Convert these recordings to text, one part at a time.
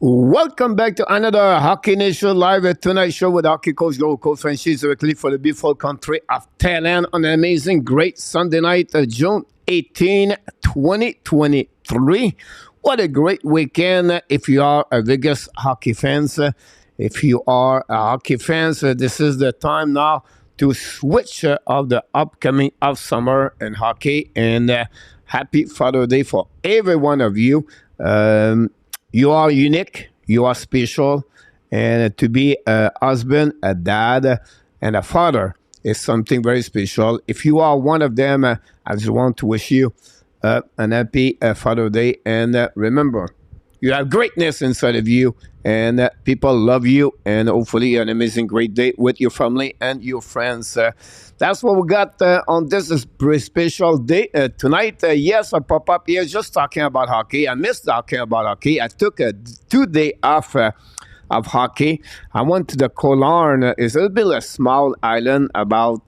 Welcome back to another Hockey Nation Live Tonight show with hockey coach, global coach Frenchy directly for the beautiful country of Thailand on an amazing, great Sunday night, June 18, 2023. What a great weekend if you are a Vegas hockey fans. If you are a hockey fans, this is the time now to switch of the upcoming off summer in hockey. And happy Father's Day for every one of you. You are unique, you are special, and to be a husband, a dad, and a father is something very special. If you are one of them, I just want to wish you an happy Father's Day. And remember, you have greatness inside of you, and people love you, and hopefully an amazing, great day with your family and your friends. That's what we got on this pretty special day tonight. Yes, I pop up here just talking about hockey. I missed talking about hockey. I took a 2 day off of hockey. I went to the Colarn. It's a little bit a small island, about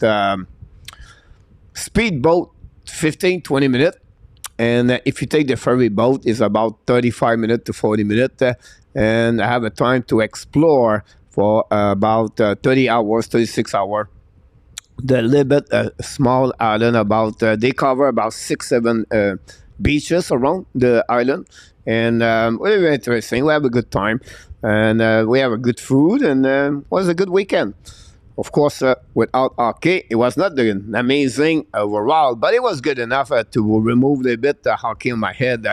speedboat, 15-20 minutes. And if you take the ferry boat, it's about 35 minutes to 40 minutes. And I have a time to explore for about 30 hours, 36 hours. The little bit small island, about they cover about 6-7 beaches around the island. And very interesting. We have a good time. And we have a good food. And it was a good weekend. Of course, without hockey, it was not an amazing overall, but it was good enough to remove a bit the hockey in my head.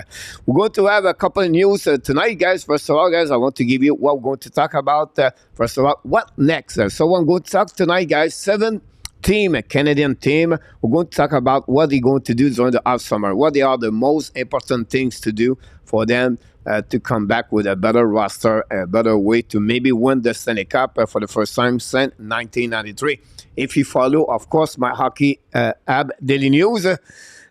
We're going to have a couple of news tonight, guys. First of all, guys, I want to give you what we're going to talk about. First of all, what next? So I'm going to talk tonight, guys, 7 team, a Canadian team. We're going to talk about what they're going to do during the off summer. What they are the most important things to do for them to come back with a better roster, a better way to maybe win the Stanley Cup for the first time since 1993. If you follow, of course, my hockey app Daily News,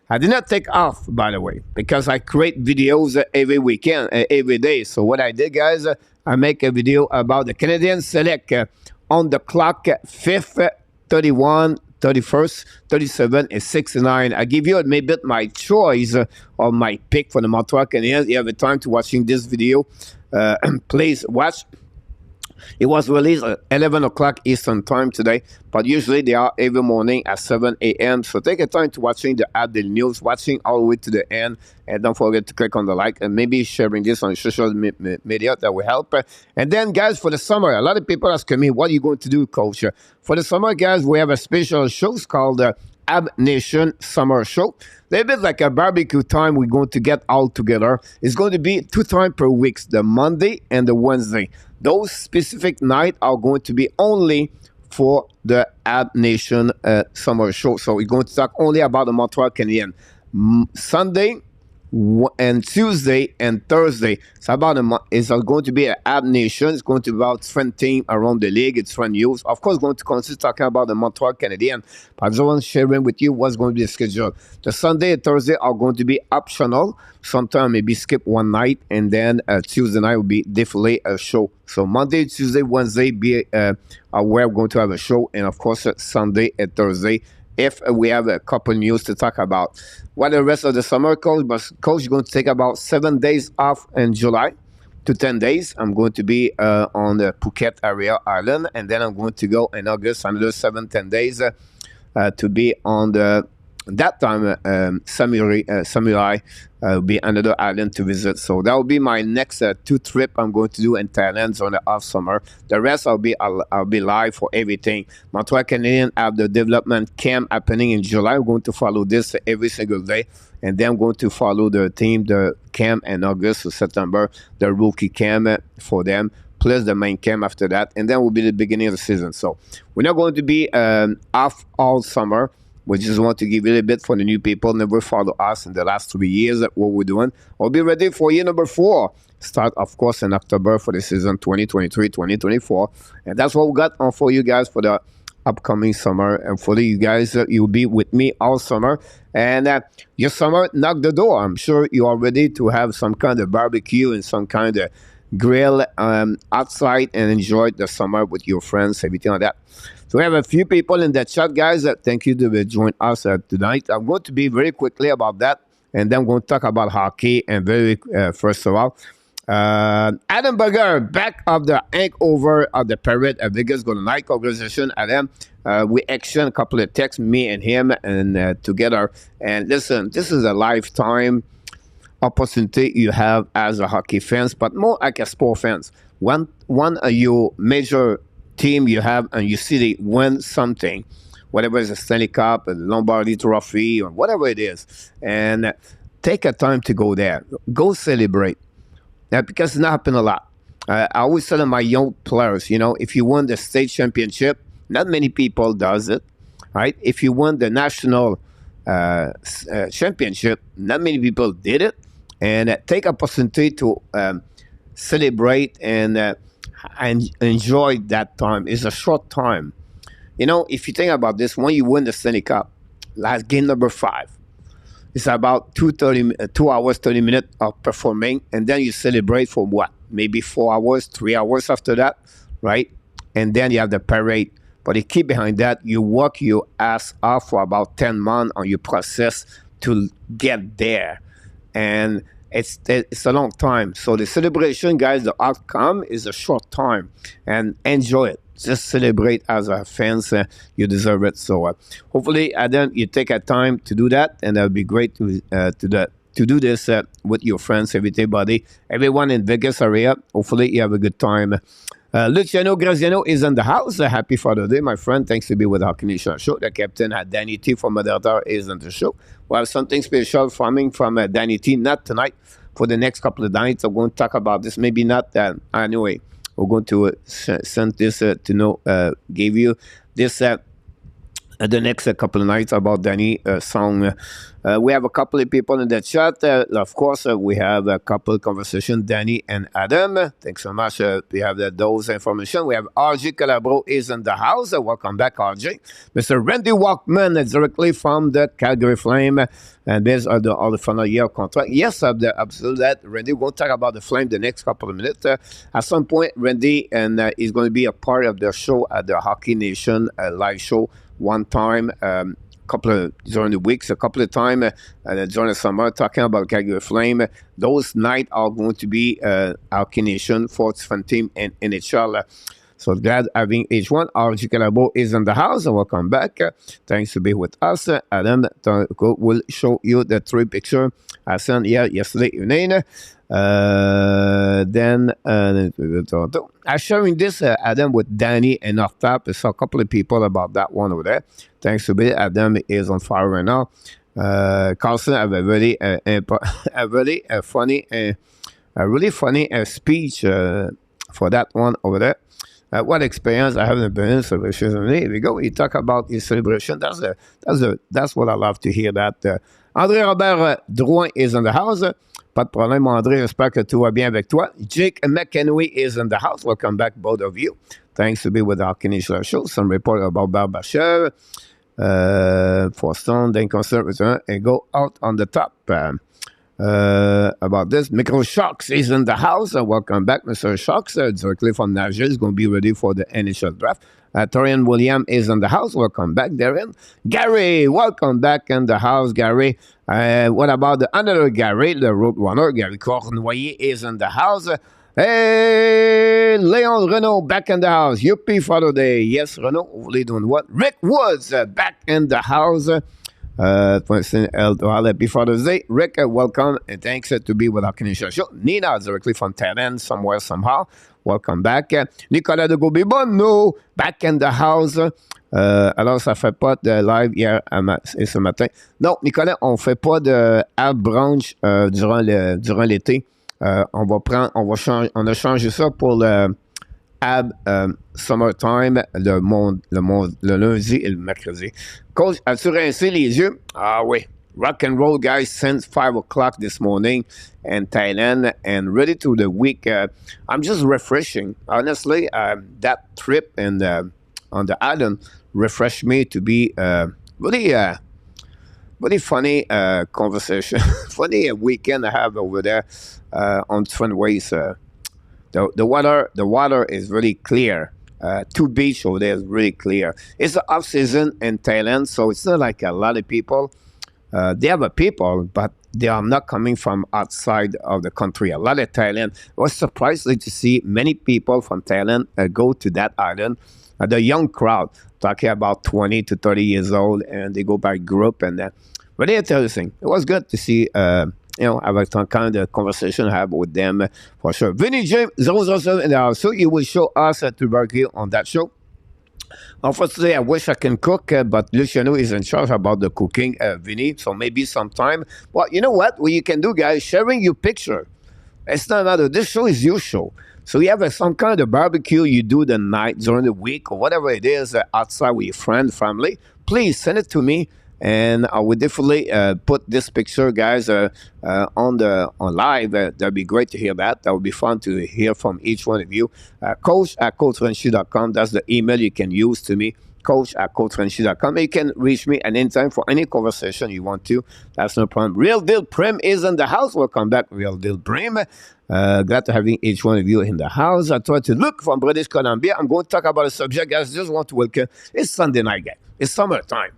I did not take off, by the way, because I create videos every weekend, every day. So what I did, guys, I make a video about the Canadiens select on the clock 5th, 31, 31st, 37, and 69. I give you maybe my choice of my pick for the Montreal Canadiens. You have a time to watching this video. Please watch. It was released at 11 o'clock Eastern time today, but usually they are every morning at 7 a.m. So take a time to watching the app, the news, watching all the way to the end. And don't forget to click on the like and maybe sharing this on social media. That will help. And then, guys, for the summer, a lot of people ask me, what are you going to do, Coach? For the summer, guys, we have a special show called Ab Nation Summer Show. They're a bit like a barbecue time. We're going to get all together. It's going to be 2 times per week, the Monday and the Wednesday. Those specific nights are going to be only for the Ab Nation Summer Show. So we're going to talk only about the Montreal Canadiens. Sunday and Tuesday and Thursday. It's about a month. It's going to be an Ab Nation. It's going to be about friend team around the league. It's friend news. Of course, going to consider talking about the Montreal Canadiens. But I just want to share with you what's going to be the schedule. The Sunday and Thursday are going to be optional. Sometimes maybe skip one night, and then Tuesday night will be definitely a show. So Monday, Tuesday, Wednesday be aware we're going to have a show, and of course Sunday and Thursday. If we have a couple news to talk about. What the rest of the summer, Coach? But Coach is going to take about 7 days off in July to 10 days. I'm going to be on the Phuket area island, and then I'm going to go in August another 7-10 days to be on the that time Samurai will be another island to visit. So that will be my next 2 trip I'm going to do in Thailand on the off summer. The rest I'll be live for everything. Montreal Canadiens have the development camp happening in July. We're going to follow this every single day. And then I'm going to follow the team, the camp in August to September, the rookie camp for them, plus the main camp after that. And then will be the beginning of the season. So we're not going to be off all summer. We just want to give you a little bit for the new people. Never follow us in the last 3 years, what we're doing. We'll be ready for year number 4. Start, of course, in October for the season 2023-2024. And that's what we got on for you guys for the upcoming summer. And for you guys, you'll be with me all summer. And your summer, knock the door. I'm sure you are ready to have some kind of barbecue and some kind of grill outside and enjoy the summer with your friends, everything like that. So we have a few people in the chat, guys. Thank you to join us tonight. I'm going to be very quickly about that, and then I'm going to talk about hockey. And very first of all, Adam Burger, back of the hangover of the parade at Vegas Golden Knight. Congratulations, Adam. We exchanged a couple of texts, me and him, and together. And listen, this is a lifetime opportunity you have as a hockey fans, but more like a sport fans. One of your major team you have, and you see they win something, whatever it's a Stanley Cup, a Lombardi Trophy, or whatever it is, and take a time to go there. Go celebrate. Because it's not happening a lot. I always tell my young players, if you win the state championship, not many people does it, right? If you won the national championship, not many people did it. And take opportunity to celebrate and enjoy that time. It's a short time. If you think about this, when you win the Stanley Cup, last game number 5, it's about 2 hours, 30 minutes of performing, and then you celebrate for what? Maybe 4 hours, 3 hours after that, right? And then you have the parade. But the key behind that, you work your ass off for about 10 months on your process to get there. And it's a long time. So the celebration, guys, the outcome is a short time. And enjoy it. Just celebrate as a fans. You deserve it. So hopefully, Adam, you take a time to do that, and that would be great to do this with your friends, everybody, everyone in Vegas area. Hopefully, you have a good time. Luciano Graziano is in the house. Happy Father's Day, my friend. Thanks to be with our Canadian show. The captain, Danny T from Moderator, is on the show. We have something special coming from Danny T, not tonight, for the next couple of nights. I'm going to talk about this. Maybe not. Anyway, we're going to send this give you this the next couple of nights about Danny song. We have a couple of people in the chat. Of course, we have a couple of conversations, Danny and Adam. Thanks so much. We have those information. We have RJ Calabro is in the house. Welcome back, RJ. Mr. Randy Walkman, directly from the Calgary Flame. And there's all the final year contract. Yes, absolutely. That Randy, we'll talk about the Flame the next couple of minutes. At some point, Randy and is going to be a part of the show at the Hockey Nation live show one time, during the weeks, a couple of times during the summer, talking about Calgary Flame. Those nights are going to be Hockey Nation, fourth fan team in NHL. So glad having each one. RG Calabo is in the house. Welcome back. Thanks to be with us. Adam will show you the 3 pictures I sent yesterday evening. Then I'm sharing this, Adam, with Danny and Nortap. I saw a couple of people about that one over there. Thanks to be. Adam is on fire right now. Carlson have a really funny speech for that one over there. What experience I haven't been in celebration. Here we go. He talk about his celebration. That's what I love to hear. That André Robert Drouin is in the house. Pas de problème, André. J'espère que tout va bien avec toi. Jake McKenway is in the house. Welcome back, both of you. Thanks to be with our Canadian show. Some report about Barbachev. Forston, then concert return and go out on the top. About this, Micro Sharks is in the house. Welcome back, Mr. Sharks. Directly from Nashville. Is going to be ready for the NHL draft. Torian William is in the house. Welcome back, Darren. Gary, welcome back in the house, Gary. What about the another Gary, the Roadrunner? Gary Cornoyer is in the house. Hey, Leon Renault back in the house. Yuppie Father Day. Yes, Renault. Hopefully doing what? Rick Woods back in the house. Happy Father's Day. Rick, welcome and thanks to be with our Canadian show. Nina, directly from Thailand, somewhere, somehow. Welcome back. Nicolas de Gobibonno, back in the house. Alors, ça fait pas de live hier et ce matin. Non, Nicolas, on fait pas de Ab Branch durant l'été. On a changé ça pour le Ab Summertime le lundi et le mercredi. Coach, as-tu rincé les yeux? Ah oui. Rock and roll, guys, since 5 o'clock this morning in Thailand and ready to the week. I'm just refreshing. Honestly, that trip and on the island refreshed me to be really funny conversation. Funny weekend I have over there on different ways. The water is really clear. Two beach over there is really clear. It's the off season in Thailand, so it's not like a lot of people they have a people, but they are not coming from outside of the country. A lot of Thailand. It was surprising to see many people from Thailand go to that island. The young crowd, talking about 20 to 30 years old, and they go by group. And really interesting. It was good to see, have some kind of conversation I have with them for sure. Vinny James, 007 in the house. So you will show us to work here on that show. Unfortunately, I wish I can cook, but Luciano is in charge about the cooking, Vinny. So maybe sometime. Well, you know what you can do, guys? Sharing your picture. It's not matter. This show is your show. So you have some kind of barbecue you do the night during the week or whatever it is outside with your friend, family. Please send it to me, and I will definitely put this picture, guys, on live. That'd be great to hear that. That would be fun to hear from each one of you. Coach@coachfrenchy.com. That's the email you can use to me. Coach@coachfrenchy.com. You can reach me at any time for any conversation you want to. That's no problem. Real Deal Prim is in the house. Welcome back, Real Deal Prim. Glad to having each one of you in the house. I try to look from British Columbia. I'm going to talk about a subject, guys. Just want to welcome. It's Sunday night, guys. It's summertime.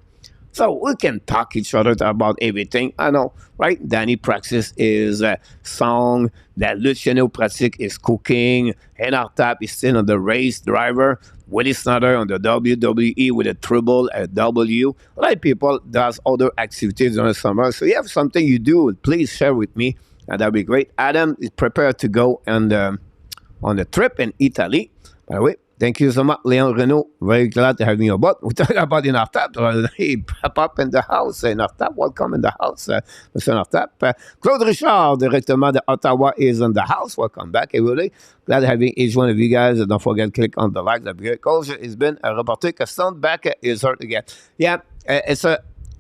So we can talk each other about everything. I know, right? Danny practice is song. That Luciano pratique is cooking. Henard Tap is still on the race driver. Willie Snyder on the WWE with a triple W. A lot of people does other activities during the summer. So you have something you do, please share with me. And that'd be great. Adam is prepared to go on the trip in Italy. By the way, thank you so much, Leon Renault. Very glad to have you aboard. We talk about Inartap. He pop up in the house. Inartap, welcome in the house, Mr. Inartap. Claude Richard, directement de Ottawa, is in the house. Welcome back, everybody. Glad having each one of you guys. Don't forget to click on the like. That'd be great. Coach has been a reporter. Stand back is hurt again. Yeah, it's a.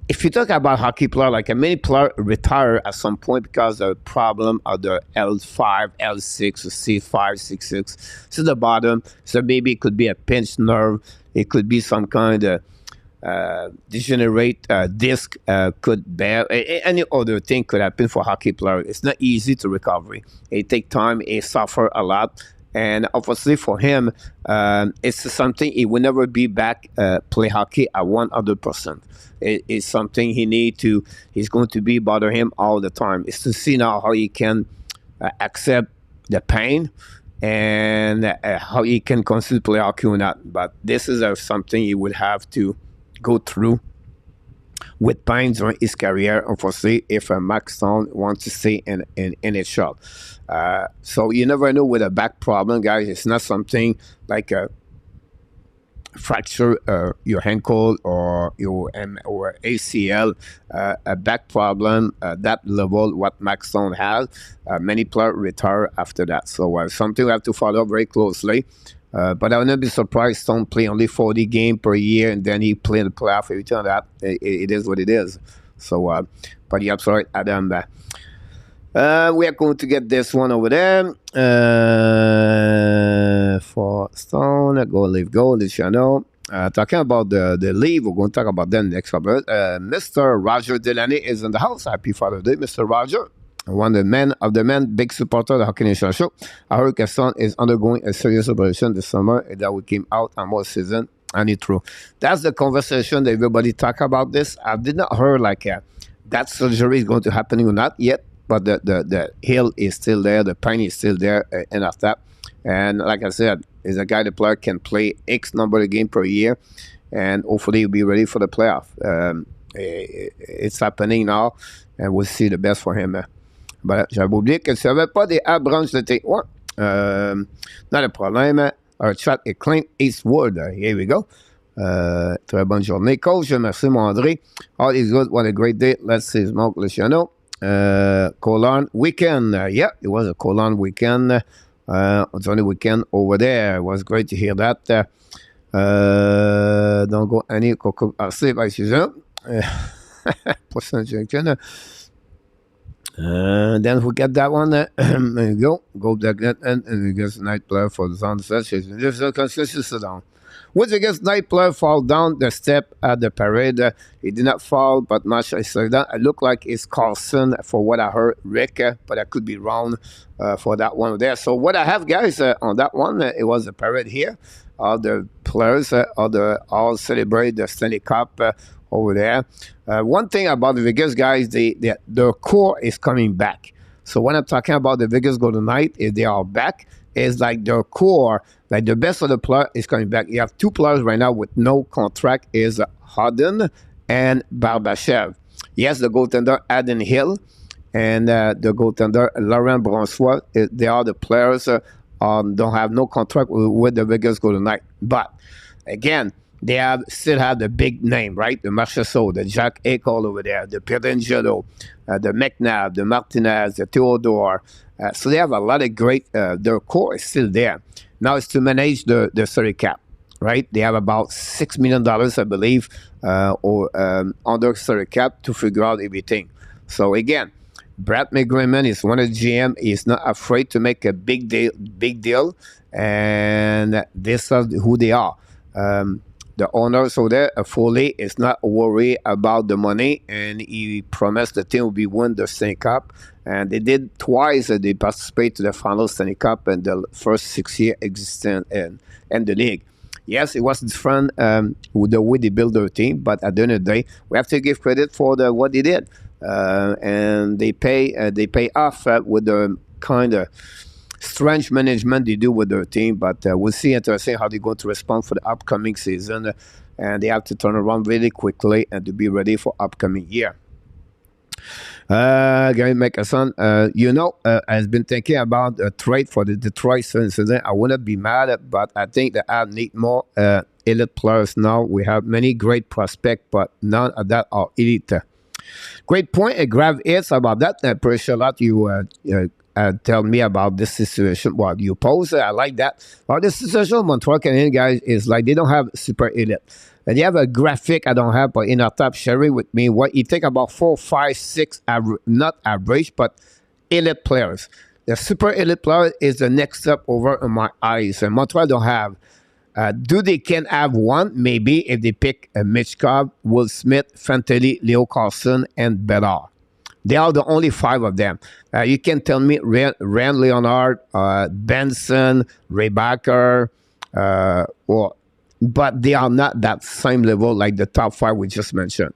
If you talk about hockey player, like many players retire at some point because of the problem of the L5, L6, or C5, C6 to the bottom. So maybe it could be a pinched nerve. It could be some kind of degenerate disc could bear. Any other thing could happen for hockey players. It's not easy to recover. It takes time. It suffer a lot. And obviously for him, it's something he will never be back play hockey at 100%. It's something he's going to be bother him all the time. It's to see now how he can accept the pain and how he can continue to play hockey or not. But this is something he will have to go through with pain during his career, unfortunately, if Max Stone wants to stay in NHL. So you never know with a back problem, guys. It's not something like a fracture your ankle or your or ACL, a back problem that level what Max Stone has. Many players retire after that. So something we have to follow very closely. But I would not be surprised Stone play only 40 games per year and then he play in the playoff. Every time that it is what it is. So, but you're absolutely right, Adam. We are going to get this one over there for Stone. Go leave goal, this channel. Talking about the leave, we're going to talk about them next couple. Mr. Roger Delaney is in the house. Happy Father's Day, Mr. Roger. One of the men, big supporter of the Hockey Nation show. I heard Gaston is undergoing a serious operation this summer and that will came out on more season. And it's true. That's the conversation that everybody talk about this. I did not hear like that surgery is going to happen or not yet, but the heel is still there, the pain is still there, and after that. And like I said, is a guy the player can play X number of games per year, and hopefully he'll be ready for the playoff. It's happening now, and we'll see the best for him. But j'avais oublié que s'il n'y avait pas des branches de thé. Ouais. Not a problème. Our chat est Clint Eastwood. Here we go. Très bonne journée. Coach, merci mon André. All is good. What a great day. Let's see Smoke Luciano. Colon weekend. Yeah, it was a Colon weekend. It's only weekend over there. It was great to hear that. Don't go any coco. Sleep, I see that. Then we get that one. There you go. Go back that and we get a night player for the sound session. Just sit down. With Vegas night player fall down the step at the parade. He did not fall, but much I said that. It looked like it's Carlson for what I heard, Rick, but I could be wrong for that one there. So what I have, guys, on that one, it was a parade here. All the players all celebrate the Stanley Cup over there. One thing about the Vegas guys, their core is coming back. So when I'm talking about the Vegas Golden Knights, if they are back, it's like their core, like the best of the player is coming back. You have two players right now with no contract, is Harden and Barbashev. Yes, the goaltender Adam Hill and the goaltender Laurent Brossoit, they are the players don't have no contract with the Vegas Golden Knights. But again, they still have the big name, right? The Marchessault, the Jack Eichel over there, the Pietrangelo, the McNabb, the Martinez, the Theodore. So they have a lot of great, their core is still there. Now it's to manage the salary cap, right? They have about $6 million, I believe, under salary cap to figure out everything. So again, Brad McGrimmon is one of the GM. He's not afraid to make a big deal, and this is who they are. The owners over there, Foley, is not worried about the money, and he promised the team will be win the Stanley Cup. And they did twice. They participated to the final Stanley Cup in the first 6 year existence in the league. Yes, it was different with the way they build their team, but at the end of the day, we have to give credit for what they did, and they pay off with the kind of strange management they do with their team. But we'll see. Interesting how they're going to respond for the upcoming season, and they have to turn around really quickly and to be ready for upcoming year. Gary Mickelson, has been thinking about a trade for the Detroit Citizens. I wouldn't be mad, but I think that I need more elite players now. We have many great prospects, but none of that are elite. Great point. A grave hits about that. I appreciate a lot you tell me about this situation. Well, you pose. I like that. Well, this situation, Montreal Canadiens guys, is like they don't have super elite. And you have a graphic I don't have, but in our top, share it with me. What you think about 4, 5, 6, not average, but elite players. The super elite player is the next step over in my eyes. And Montreal don't have. Do they can have one? Maybe if they pick Michkov, Will Smith, Fantilli, Leo Carlson, and Bedard. They are the only 5 of them. You can tell me Rand Leonard, Benson, Ray Baker, but they are not that same level like the top 5 we just mentioned.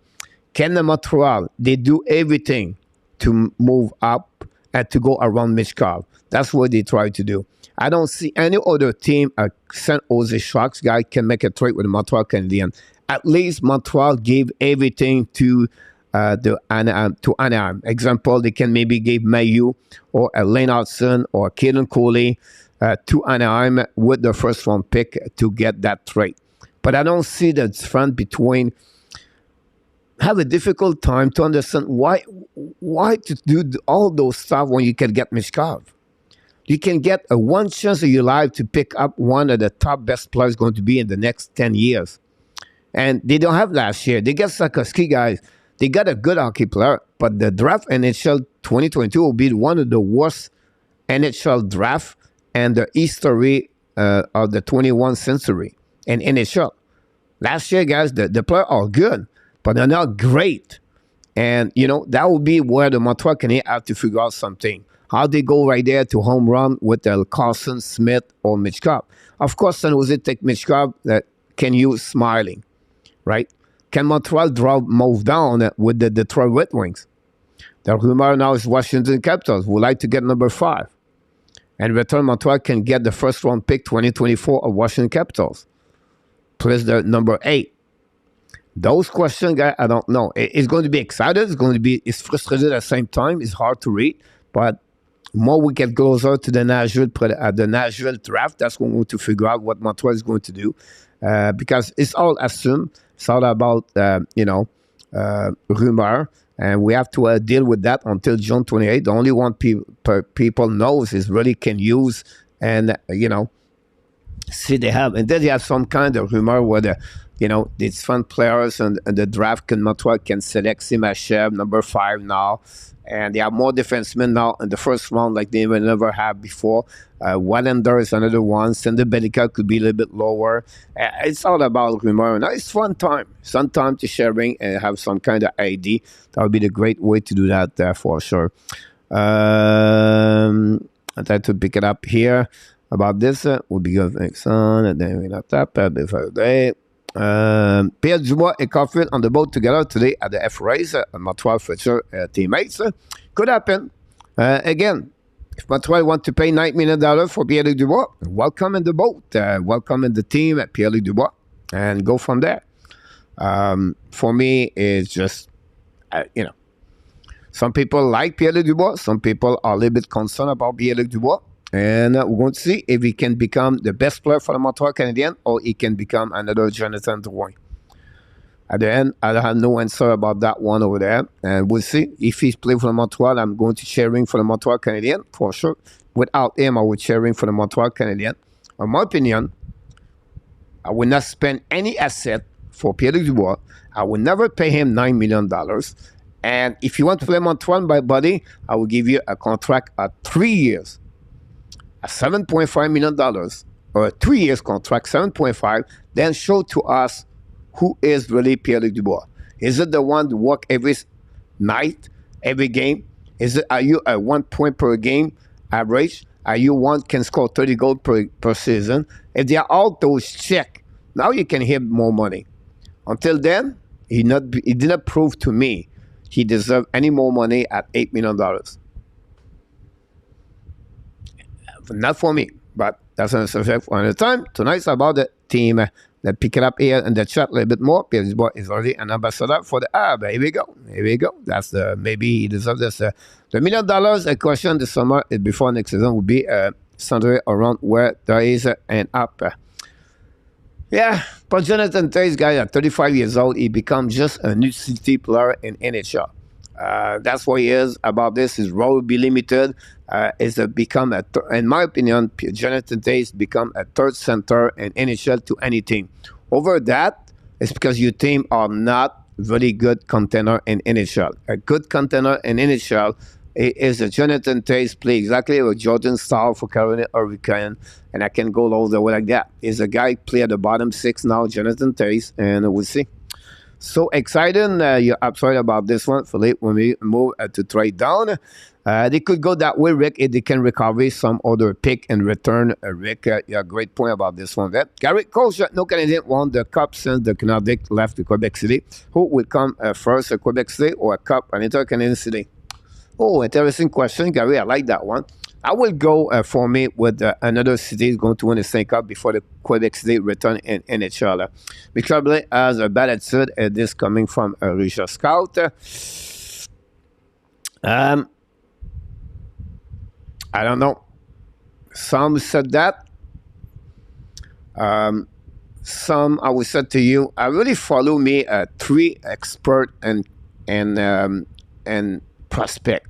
Can the Montreal, they do everything to move up and to go around Michkov. That's what they try to do. I don't see any other team, San Jose Sharks guy, can make a trade with the Montreal Canadiens. At least Montreal gave everything to Anaheim. Example, they can maybe give Mayu or Lane Hudson or Kaden Coley to Anaheim with the first round pick to get that trade. But I don't see the difference between. Have a difficult time to understand why to do all those stuff when you can get Michkov. You can get a one chance of your life to pick up one of the top best players going to be in the next 10 years. And they don't have last year. They get Sarkowski guys. They got a good hockey player, but the draft NHL 2022 will be one of the worst NHL draft and the history of the 21st century in NHL. Last year, guys, the players are good, but they're not great. And, that will be where the Montreal Canadiens have to figure out something. How they go right there to home run with Carlson, Smith, or Michkov. Of course, San Jose take Michkov that can use smiling, right? Can Montreal move down with the Detroit Red Wings? The rumor now is Washington Capitals would like to get number 5. And in return, Montreal can get the first round pick 2024 of Washington Capitals, plus the number 8. Those questions, guys, I don't know. It's going to be excited. It's frustrated at the same time. It's hard to read. But more we get closer to the Nashville draft, that's when we need to figure out what Montreal is going to do. Because it's all assumed. It's all about, rumor. And we have to deal with that until June 28th. The only one people knows is really can use and, see they have. And then you have some kind of rumor where these fun players and the draft Montreal can select Simashev, number 5 now. And they have more defensemen now in the first round like they never have before. Wallander is another one. Sander Bellica could be a little bit lower. It's all about rumor. Now it's fun time. Fun time to sharing and have some kind of ID. That would be the great way to do that for sure. I try to pick it up here about this. We'll be good next on. And then we're not that bad before the day. Pierre Dubois and Caulfield on the boat together today at the F race. Montreal future teammates. Could happen. Again, if Montreal want to pay $9 million for Pierre-Luc Dubois, welcome in the boat. Welcome in the team at Pierre-Luc Dubois. And go from there. For me, it's just, some people like Pierre-Luc Dubois. Some people are a little bit concerned about Pierre-Luc Dubois. And we're going to see if he can become the best player for the Montreal Canadiens or he can become another Jonathan Drouin. At the end, I have no answer about that one over there. And we'll see. If he's playing for the Montreal, I'm going to cheering for the Montreal Canadiens for sure. Without him, I would cheering for the Montreal Canadiens. In my opinion, I will not spend any asset for Pierre-Luc Dubois. I will never pay him $9 million. And if you want to play Montreal, my buddy, I will give you a contract at 3 years. $7.5 million or a 3 years contract, 7.5, then show to us who is really Pierre-Luc Dubois. Is it the one to work every night, every game? Are you a 1 point per game average? Are you one can score 30 goals per season? If they are all those check, now you can have more money. Until then, he did not prove to me he deserved any more money at $8 million. Not for me, but that's another subject for another time. Tonight's about the team. Let's pick it up here in the chat a little bit more. Pierre Dubois is already an ambassador for the AB. Here we go. Here we go. That's maybe he deserves this. The $1 million a question this summer before next season will be centered around where there is an up. Yeah, but Jonathan Toews, guy at 35 years old, he becomes just a new city player in NHL. That's what he is about this. His role will be limited. Is become in my opinion, Jonathan Toews become a third center in NHL to any team. Over that, it's because your team are not very good contender in NHL. A good contender in NHL is a Jonathan Toews play exactly like Jordan Stahl for Carolina Hurricane, and I can go all the way like that. Is a guy play at the bottom 6 now, Jonathan Toews, and we'll see. So exciting. You're absolutely about this one. Philippe, when we move to trade down, they could go that way, Rick, if they can recover some other pick and return. Rick, you have a great point about this one. Gary Coach, no Canadian won the Cup since the Canadiens left the Quebec City. Who will come first, a Quebec City or a Cup, an inter-Canadian city? Oh, interesting question, Gary. I like that one. I will go for me with another city is going to win the Stanley Cup before the Quebec City return in NHL. Because has a bad attitude, this coming from a Richard Scout. I don't know. Some said that. Some, I will say to you, I really follow me 3 expert and prospect.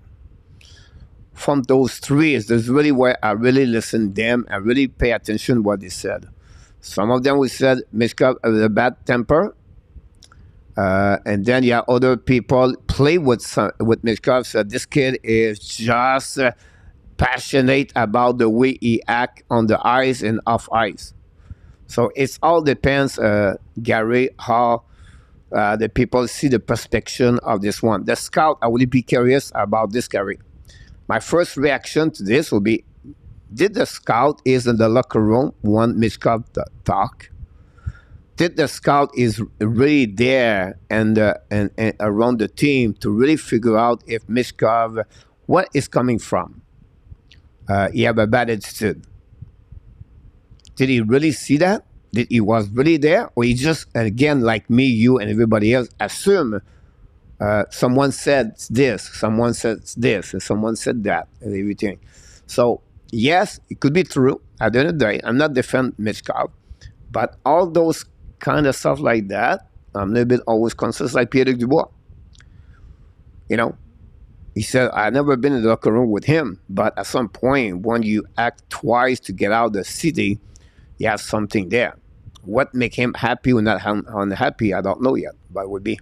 From those 3 is this really where I really listen to them and really pay attention to what they said. Some of them we said Mishkov has a bad temper. And then yeah, other people play with Mishkov, said this kid is just passionate about the way he act on the ice and off ice. So it all depends, Gary, how the people see the perspective of this one. The scout, I will be curious about this, Gary. My first reaction to this will be, did the scout is in the locker room when Mishkov talk? Did the scout is really there and around the team to really figure out if Mishkov, what is coming from? He have a bad attitude. Did he really see that? Did he was really there? Or he just, again, like me, you, and everybody else, assume someone said this, someone said this, and someone said that, and everything. So, yes, it could be true. At the end of the day, I'm not defending Mishkov, but all those kind of stuff like that, I'm a little bit always conscious, like Pierre-Luc Dubois. You know, he said, I've never been in the locker room with him, but at some point, when you act twice to get out of the city, you have something there. What make him happy or not unhappy, I don't know yet, but would be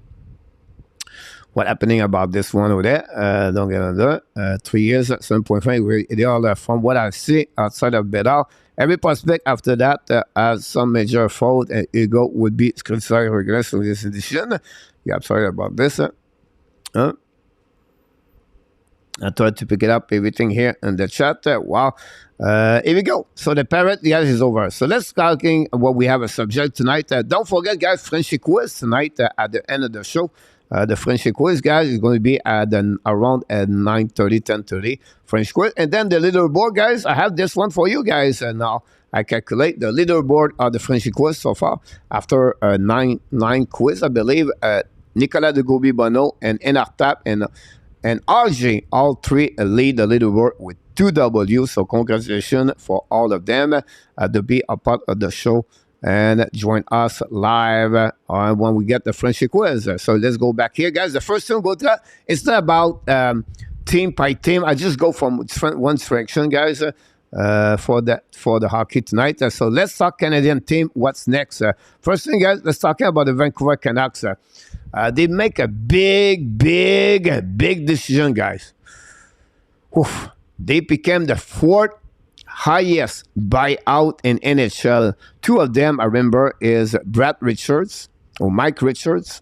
what happening about this one over there. Don't get under 3 years, 7.5. They all from what I see outside of Bedard. Every prospect after that has some major fault, and ego would be criticized regardless of this edition. Yeah, I'm sorry about this. Huh? I tried to pick it up, everything here in the chat. Wow. Here we go. So the parrot, guys, is over. So let's talking what we have a subject tonight. Don't forget, guys, Frenchy Quiz tonight at the end of the show. The Frenchy Quiz, guys, is going to be at around at 9:30, 10:30. French Quiz. And then the leaderboard, guys, I have this one for you guys. And now I calculate the leaderboard of the Frenchy Quiz so far. After nine quiz, I believe, Nicolas de Gobi-Bono and Enartap and RJ, all three lead the leaderboard with 2 W. So congratulations for all of them to be a part of the show and join us live when we get the Frenchy Quiz. So let's go back here, guys. The first thing go to it's not about team by team. I just go from one direction, guys, for the hockey tonight. So let's talk Canadian team. What's next? First thing, guys, let's talk about the Vancouver Canucks. They make a big decision, guys. Oof. They became the 4th highest buyout in NHL. 2 of them, I remember, is Brad Richards or Mike Richards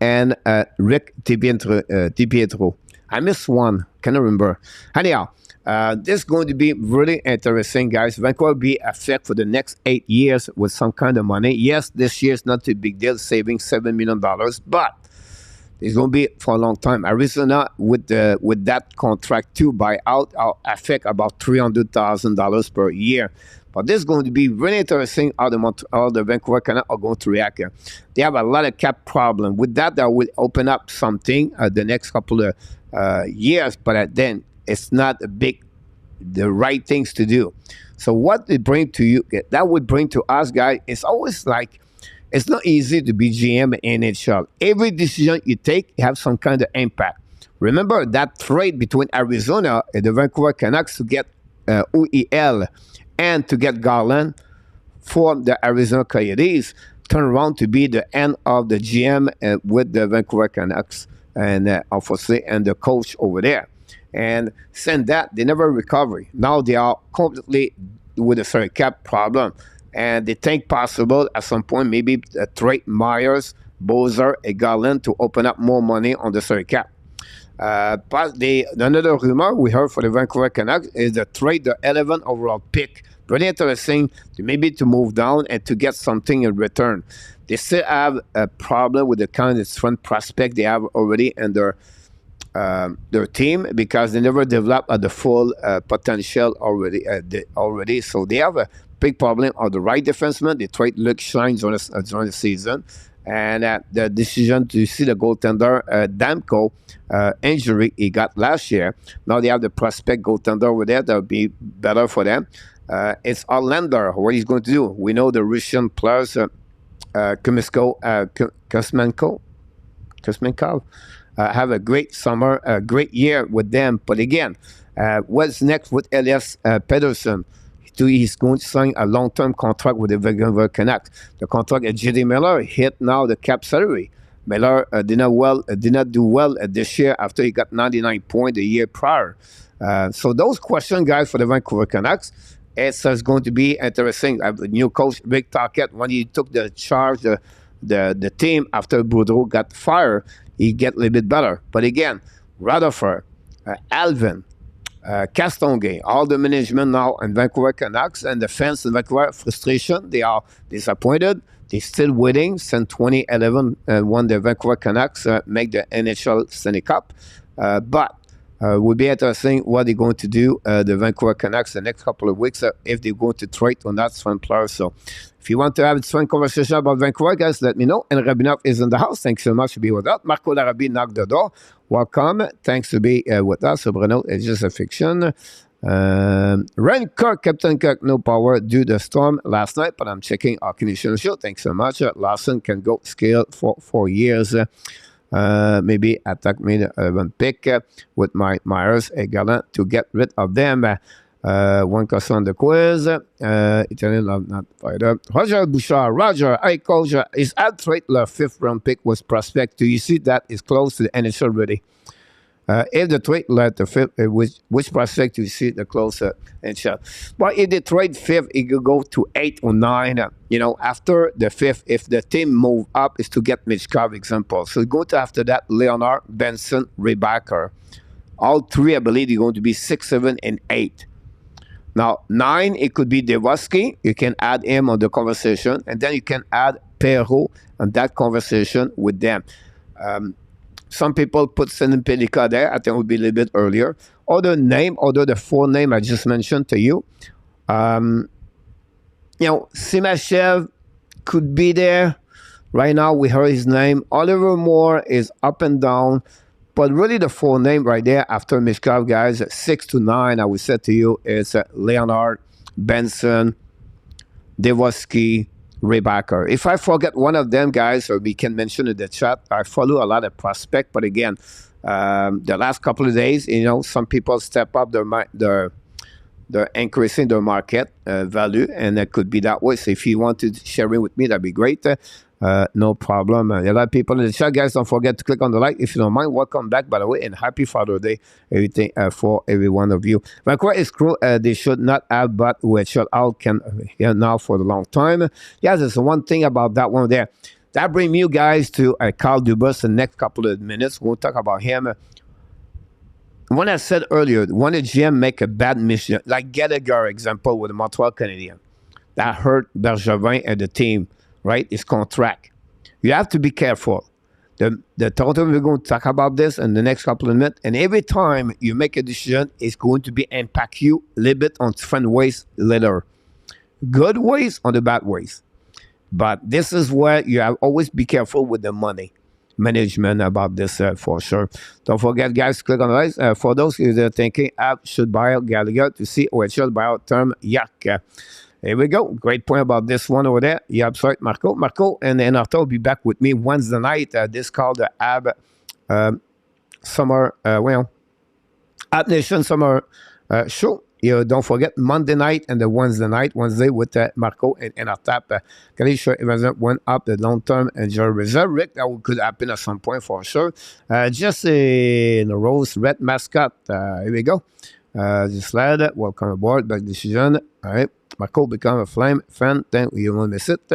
and Rick DiPietro. I missed one. Cannot remember. Anyhow, this is going to be really interesting, guys. Vancouver will be affected for the next 8 years with some kind of money. Yes, this year is not a big deal, saving $7 million, but it's going to be for a long time. Arizona, with that contract to buy out, will affect about $300,000 per year. But this is going to be really interesting how the Vancouver Canucks are going to react here. They have a lot of cap problem. With that, that will open up something the next couple of years, but then it's not the right things to do. So what it bring to you, that would bring to us, guys, it's always like, it's not easy to be GM in NHL. Every decision you take have some kind of impact. Remember that trade between Arizona and the Vancouver Canucks to get OEL and to get Garland for the Arizona Coyotes turned around to be the end of the GM with the Vancouver Canucks and obviously and the coach over there. And since that, they never recover. Now they are completely with a salary cap problem. And they think possible at some point maybe trade Myers, Bowser, and Garland to open up more money on the salary cap. But another rumor we heard for the Vancouver Canucks is to trade the 11th overall pick. Pretty interesting to maybe to move down and to get something in return. They still have a problem with the kind of front prospect they have already in their team because they never developed at the full potential already. So they have a big problem on the right defenseman. They trade Luke Shine during the season. And the decision to see the goaltender, Damko, injury he got last year. Now they have the prospect goaltender over there that would be better for them. It's Orlander. What he's going to do. We know the Russian players, Kuzmenkov, have a great summer, a great year with them. But again, what's next with Elias Pettersson? He's going to sign a long-term contract with the Vancouver Canucks. The contract at J.D. Miller hit now the cap salary. Miller did not do well this year after he got 99 points the year prior. So those questions, guys, for the Vancouver Canucks, it's going to be interesting. I have the new coach, Rick Tocchet, when he took the charge, the team after Boudreau got fired, he get a little bit better. But again, Rutherford, Alvin, Castonguay, all the management now in Vancouver Canucks and the fans in Vancouver, frustration. They are disappointed. They're still waiting since 2011 when the Vancouver Canucks make the NHL Stanley Cup. But will be interesting what they're going to do, the Vancouver Canucks, the next couple of weeks, if they're going to trade or not fun players. So if you want to have a fun conversation about Vancouver, guys, let me know. And Rabinov is in the house. Thanks so much to be with us. Marco Larabi knocked the door. Welcome. Thanks to be with us. So Bruno, it's just a fiction. Ryan Kirk, Captain Kirk, no power due to the storm last night, but I'm checking our condition show. Thanks so much. Larson can go scale for 4 years. Maybe attack me the 11 pick with my Myers and Gallant to get rid of them. One question on the quiz. Italian love not fighter. Roger Bouchard. Roger, hey coach, is Ad Traitler 5th-round pick was prospect? Do you see that is close to the NHL ready? If the trade led the 5th, which prospect do you see the closer NHL? But if they trade 5th, it could go to 8 or 9. After the 5th, if the team move up, is to get Michkov example. So go to after that, Leonard, Benson, Rebacker. All three, I believe, are going to be 6, 7, and 8. Now, 9, it could be Devoski. You can add him on the conversation. And then you can add Perrault on that conversation with them. Some people put Senin Pelika there. I think it would be a little bit earlier. Other the 4 name I just mentioned to you. Simashev could be there. Right now, we heard his name. Oliver Moore is up and down. But really, the 4 name right there after Mishkov, guys, 6 to 9, I would say to you, is Leonard, Benson, Devoski, Rebacker. If I forget one of them, guys, or we can mention in the chat, I follow a lot of prospect. But again, the last couple of days, some people step up their increasing their market value, and it could be that way. So if you want to share it with me, that'd be great. No problem. A lot of people in the chat, guys. Don't forget to click on the like if you don't mind. Welcome back, by the way, and happy Father's Day, everything for every one of you. Vancouver is cool. They should not have, but we shut out can now for the long time. Yeah, there's one thing about that one there. That brings you guys to Carl Dubas the next couple of minutes. We'll talk about him. When I said earlier, when a GM make a bad mission, like Gallagher example with the Montreal Canadiens, that hurt Bergevin and the team. Right, his contract. You have to be careful. The total, we're going to talk about this in the next couple of minutes. And every time you make a decision, it's going to be impact you a little bit on different ways later. Good ways or the bad ways. But this is where you have always be careful with the money management about this for sure. Don't forget, guys, click on the like. For those who are thinking, I should buy out Gallagher to see OHL buyout term Yak. Here we go. Great point about this one over there. Yeah, sorry, Marco. Marco and Arthur will be back with me Wednesday night. This called the AB Summer, Ab Nation Summer Show. Don't forget Monday night and the Wednesday with Marco and Arthur. Can sure event went up the long term and Jerry Reserve. Rick, that could happen at some point for sure. Just in a rose red mascot. Here we go. Just slide it. Welcome aboard. Back decision. All right. Marco become a flame fan. Then you won't miss it.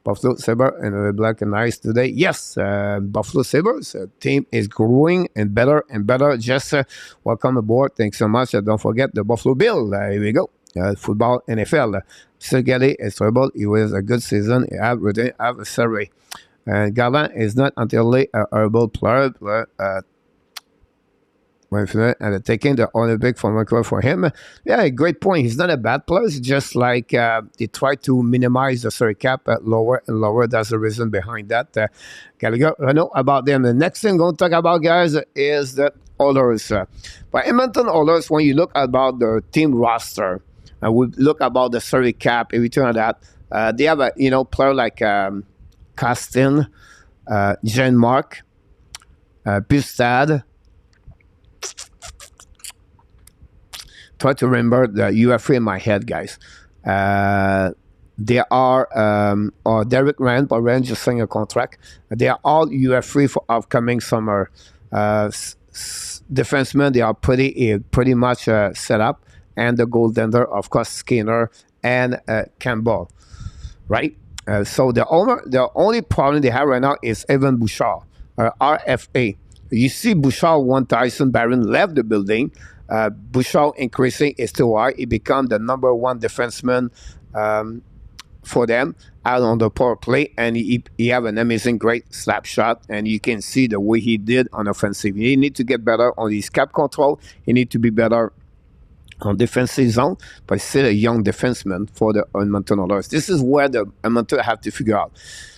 Buffalo Sabre and Black and Ice today. Yes, Buffalo Sabres team is growing and better and better. Just welcome aboard. Thanks so much. Don't forget the Buffalo Bill. Here we go. Football NFL. Sergei is terrible. He was a good season. He have a salary. And Garland is not entirely a horrible player. And taking the Olympic from Vancouver for him. Yeah, great point. He's not a bad player. It's just like they try to minimize the salary cap lower and lower. That's the reason behind that. Gallagher, I know about them. The next thing I'm going to talk about, guys, is the Oilers. But Edmonton Oilers, when you look about their team roster, and we look about the salary cap, everything like that, they have a player like Castin, Jean-Marc, Bustad. Try to remember the UFA in my head, guys. They are Derek Rand, but Rand just signed a contract. They are all UFA for upcoming summer. Defensemen, they are pretty much set up. And the goaltender, of course, Skinner and Campbell, right? So the only problem they have right now is Evan Bouchard, RFA. You see Bouchard when Tyson Barron left the building. Bouchard increasing is too high. He become the number 1 defenseman for them out on the power play, and he have an amazing, great slap shot, and you can see the way he did on offensive. He need to get better on his cap control. He need to be better on defensive zone, but still a young defenseman for the Edmonton Oilers. This is where the Edmonton have to figure out.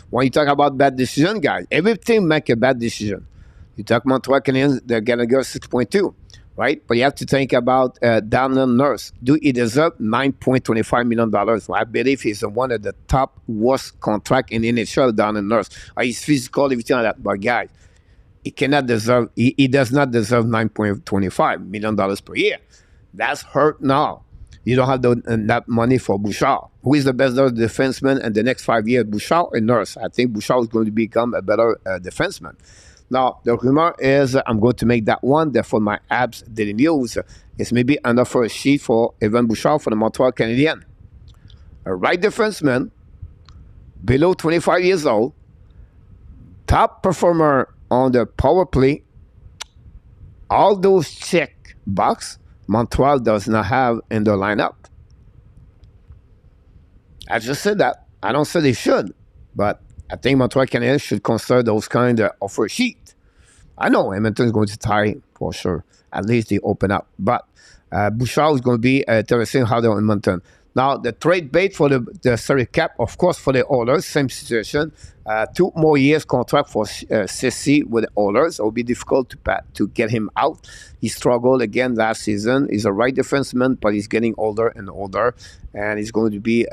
When you talk about bad decision, guys, every team make a bad decision. You talk Montreal Canadiens, they're gonna go 6.2. Right? But you have to think about Darnell Nurse. Do he deserve $9.25 million? Well, I believe he's one of the top worst contract in the NHL, Darnell Nurse. He's physical, everything like that. But guys, he does not deserve $9.25 million per year. That's hurt now. You don't have that money for Bouchard. Who is the best defenseman in the next 5 years, Bouchard or Nurse? I think Bouchard is going to become a better defenseman. Now, the rumor is I'm going to make that one. Therefore, my abs daily news is maybe another sheet for Evan Bouchard for the Montreal Canadiens. A right defenseman, below 25 years old, top performer on the power play. All those check box Montreal does not have in their lineup. I just said that. I don't say they should, but I think Montreal Canadiens should consider those kind of offer sheet. I know Edmonton is going to tie for sure. At least they open up. But Bouchard is going to be interesting how they're Edmonton. Now, the trade bait for the salary cap, of course, for the Oilers, same situation. 2 more years contract for Ceci with the Oilers. It will be difficult to get him out. He struggled again last season. He's a right defenseman, but he's getting older and older. And it's going to be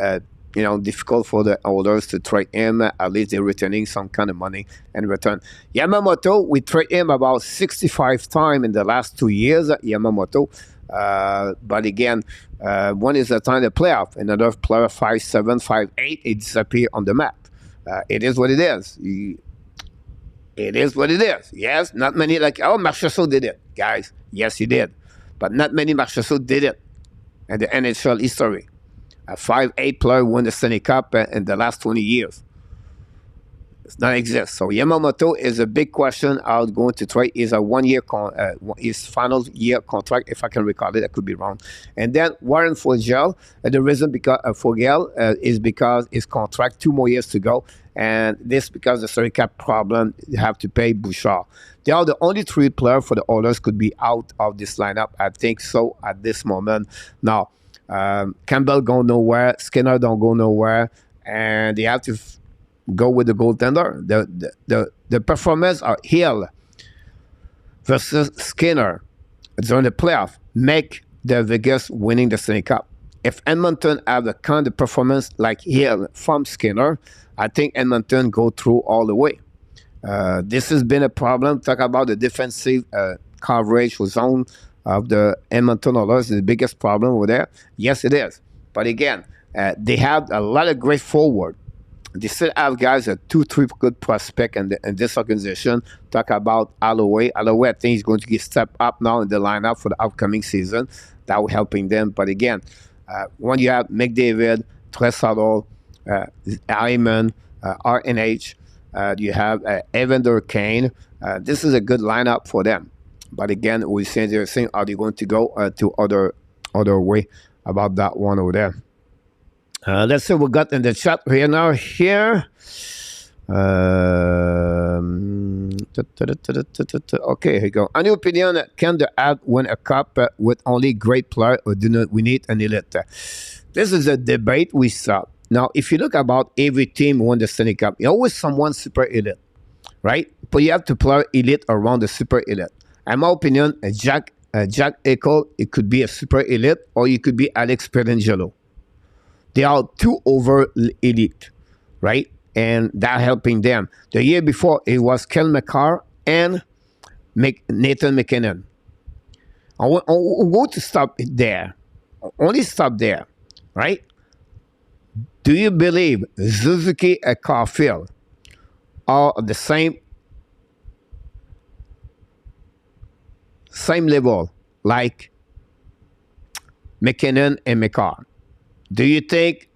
difficult for the Oilers to trade him. At least they're returning some kind of money in return. Yamamoto, we trade him about 65 times in the last 2 years. Yamamoto. But again, one is the time to playoff. Another player 5'7", 5'8", it disappear on the map. It is what it is. It is what it is. Yes, not many Marchessault did it, guys. Yes, he did. But not many Marchessault did it in the NHL history. A 5'8" player won the Stanley Cup in the last 20 years. It's not exist. So Yamamoto is a big question. I'm going to try. Is a 1 year his final year contract, if I can recall it. I could be wrong. And then Warren Foegele. The reason because Foegele is because his contract 2 more years to go, and this because the salary cap problem. You have to pay Bouchard. They are the only 3 players for the Oilers could be out of this lineup. I think so at this moment. Now Campbell go nowhere. Skinner don't go nowhere, and they have to go with the goaltender. The performance of Hill versus Skinner during the playoff make the Vegas winning the Stanley Cup. If Edmonton have the kind of performance like Hill from Skinner, I think Edmonton go through all the way. This has been a problem. Talk about the defensive coverage or zone of the Edmonton Oilers is the biggest problem over there. Yes, it is. But again, they have a lot of great forward. They still have guys, 2-3 good prospect in this organization. Talk about Holloway. Holloway, I think he's going to get step up now in the lineup for the upcoming season. That will helping them. But again, when you have McDavid, Tressadol, Hyman, RNH, you have Evander Kane. This is a good lineup for them. But again, we say they're saying, are they going to go to other way about that one over there? Let's see what we got in the chat here now. Here. Okay, here you go. In your opinion, can the Habs win a cup with only great player, or do not we need an elite? This is a debate we saw. Now, if you look about every team won the Stanley Cup, you always someone super elite, right? But you have to play elite around the super elite. In my opinion, Jack Eichel, it could be a super elite, or you could be Alex Pietrangelo. They are too over elite, right? And that helping them. The year before, it was Kel McCarr and Nathan McKinnon. I want to stop there. Only stop there, right? Do you believe Suzuki and Caulfield are the same level like McKinnon and McCarr? Do you think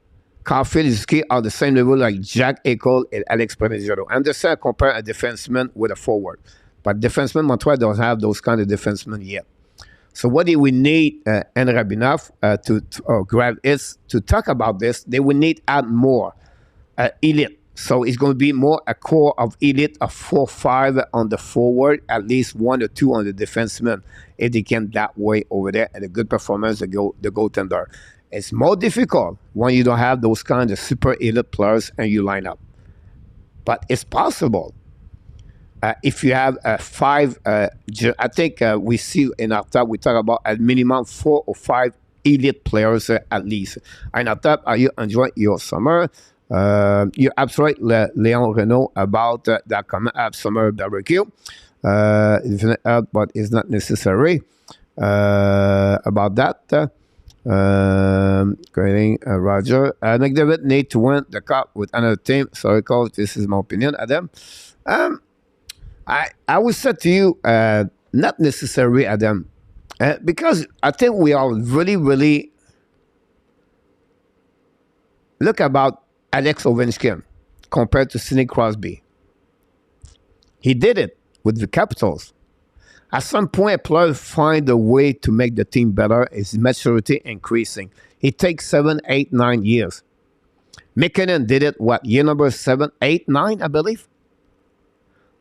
Caulfield and Suzuki are the same level like Jack Eichel and Alex Pietrangelo? I understand compare a defenseman with a forward, but defenseman Montreal don't have those kind of defensemen yet. So what do we need, and Rabinoff, to grab is to talk about this. They will need add more elite. So it's going to be more a core of elite of 4-5 on the forward, at least 1 or 2 on the defenseman, if they can that way over there, and a good performance, the goaltender. It's more difficult when you don't have those kinds of super elite players and you line up. But it's possible. If you have 5, I think we see in our top, we talk about at minimum 4 or 5 elite players at least. In our top, are you enjoying your summer? You're absolutely right, Leon Renault, about that comment of summer barbecue. But it's not necessary about that. Creating Roger. McDavid need to win the cup with another team. Sorry, coach. This is my opinion, Adam. Um, I would say to you, not necessarily, Adam, because I think we are really, really look about Alex Ovechkin compared to Sidney Crosby. He did it with the Capitals. At some point, a player find a way to make the team better. His maturity increasing. It takes 7, 8, 9 years. McKinnon did it, what, year number 7, 8, 9, I believe?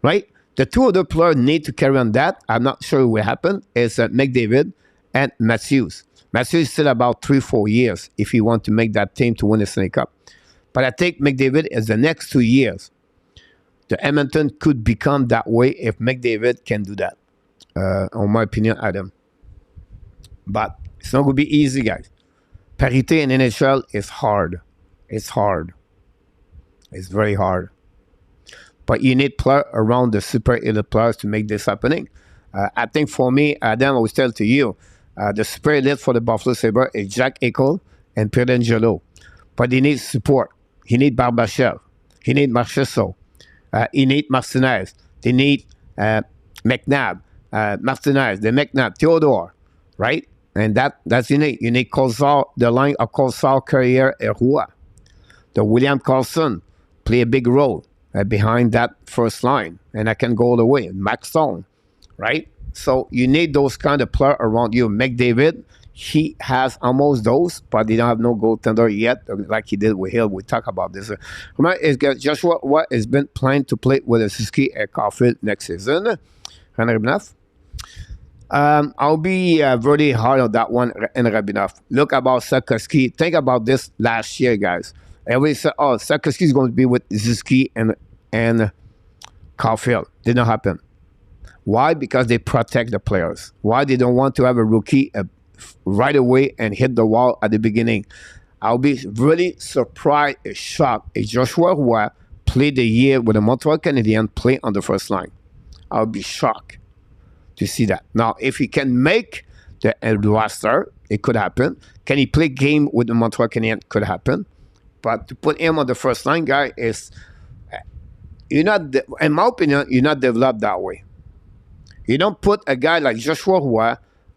Right? The two other players need to carry on that. I'm not sure what will happen. Is McDavid and Matthews. Matthews is still about 3, 4 years if he want to make that team to win the Stanley Cup. But I think McDavid is the next 2 years. The Edmonton could become that way if McDavid can do that. On my opinion, Adam. But it's not going to be easy, guys. Parité in NHL is hard. It's hard. It's very hard. But you need players around the super elite players to make this happening. I think for me, Adam, I will tell to you, the super elite for the Buffalo Sabres is Jack Eichel and Pietrangelo. But he needs support. He needs Barbashev. He needs Marchessault. He needs Martinez. They need McNabb. Martinez, the McNabb, Theodore, right? And that's unique. You need Colsall, the line of Colsall, Carrier, and Roy. The William Carlson play a big role behind that first line. And I can go all the way. Max Stone, right? So you need those kind of players around you. McDavid, he has almost those, but he don't have no goaltender yet, like he did with Hill. We talk about this. Remember, is Joshua Watt has been planning to play with a Suzuki and Caulfield next season. Enough. I'll be very hard on that one in Rabinoff. Look about Sakoski. Think about this last year, guys. Everybody said, oh, Sakoski is going to be with Suzuki and Caulfield. Did not happen. Why? Because they protect the players. Why? They don't want to have a rookie right away and hit the wall at the beginning. I'll be really surprised and shocked if Joshua Roy played the year with the Montreal Canadiens play on the first line. I'll be shocked to see that. Now, if he can make the roster, it could happen. Can he play game with the Montreal Canadiens? Could happen. But to put him on the first line, guy, is you're not, in my opinion, you're not developed that way. You don't put a guy like Joshua Roy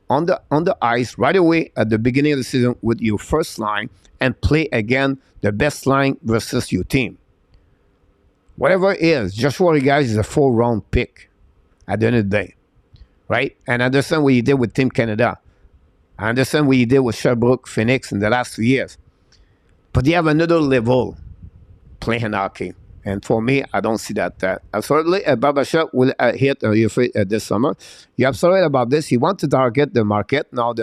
on the ice right away at the beginning of the season with your first line and play again the best line versus your team. Whatever it is, Joshua Roy, guys, is a 4-round pick at the end of the day. Right? And I understand what you did with Team Canada. I understand what you did with Sherbrooke, Phoenix in the last 2 years. But you have another level playing hockey. And for me, I don't see that. Absolutely, Barbashev will hit this summer. You're absolutely right about this. He wants to target the market. Now, on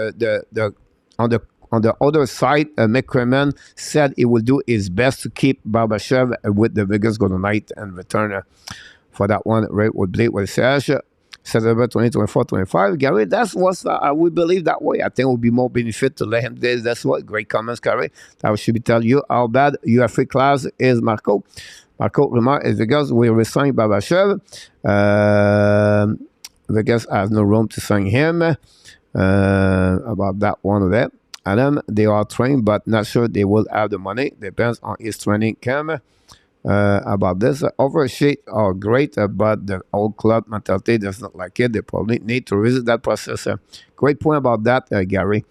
the other side, McCrimmon said he will do his best to keep Barbashev with the Vegas Golden Knights and return for that one. Right with Blake with Serge. September 2024-25. Gary, that's what I would believe that way. I think it would be more benefit to let him do. That's what. Great comments, Gary. That should be tell you how bad your free class is, Marco. Marco remark is because we resign Barbashev. Vegas has no room to sign him. About that one of that. Adam, they are trained, but not sure they will have the money. Depends on his training camp. About this. Oversheet are great, but the old club mentality does not like it. They probably need to revisit that process. Great point about that, Gary,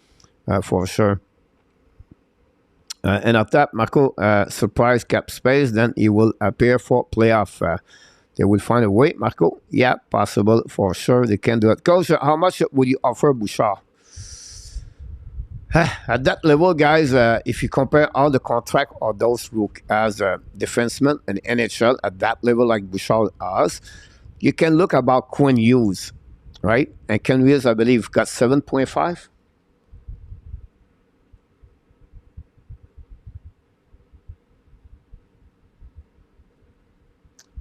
for sure. And at that, Marco, surprise cap space, then he will appear for playoff. They will find a way, Marco. Yeah, possible, for sure. They can do it. Coach, how much would you offer Bouchard? At that level, guys, if you compare all the contract of those rookies as defensemen in NHL at that level like Bouchard has, you can look about Quinn Hughes, right? And Quinn Hughes, I believe, got 7.5.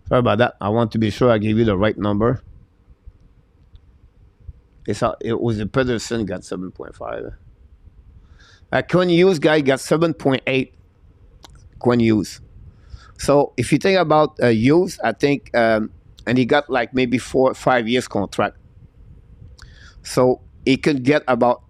Sorry about that. I want to be sure I gave you the right number. It was the Pedersen got 7.5. Quinn Hughes guy got 7.8. Quinn Hughes. So if you think about Hughes, I think, and he got like maybe 4 or 5 years contract. So he could get about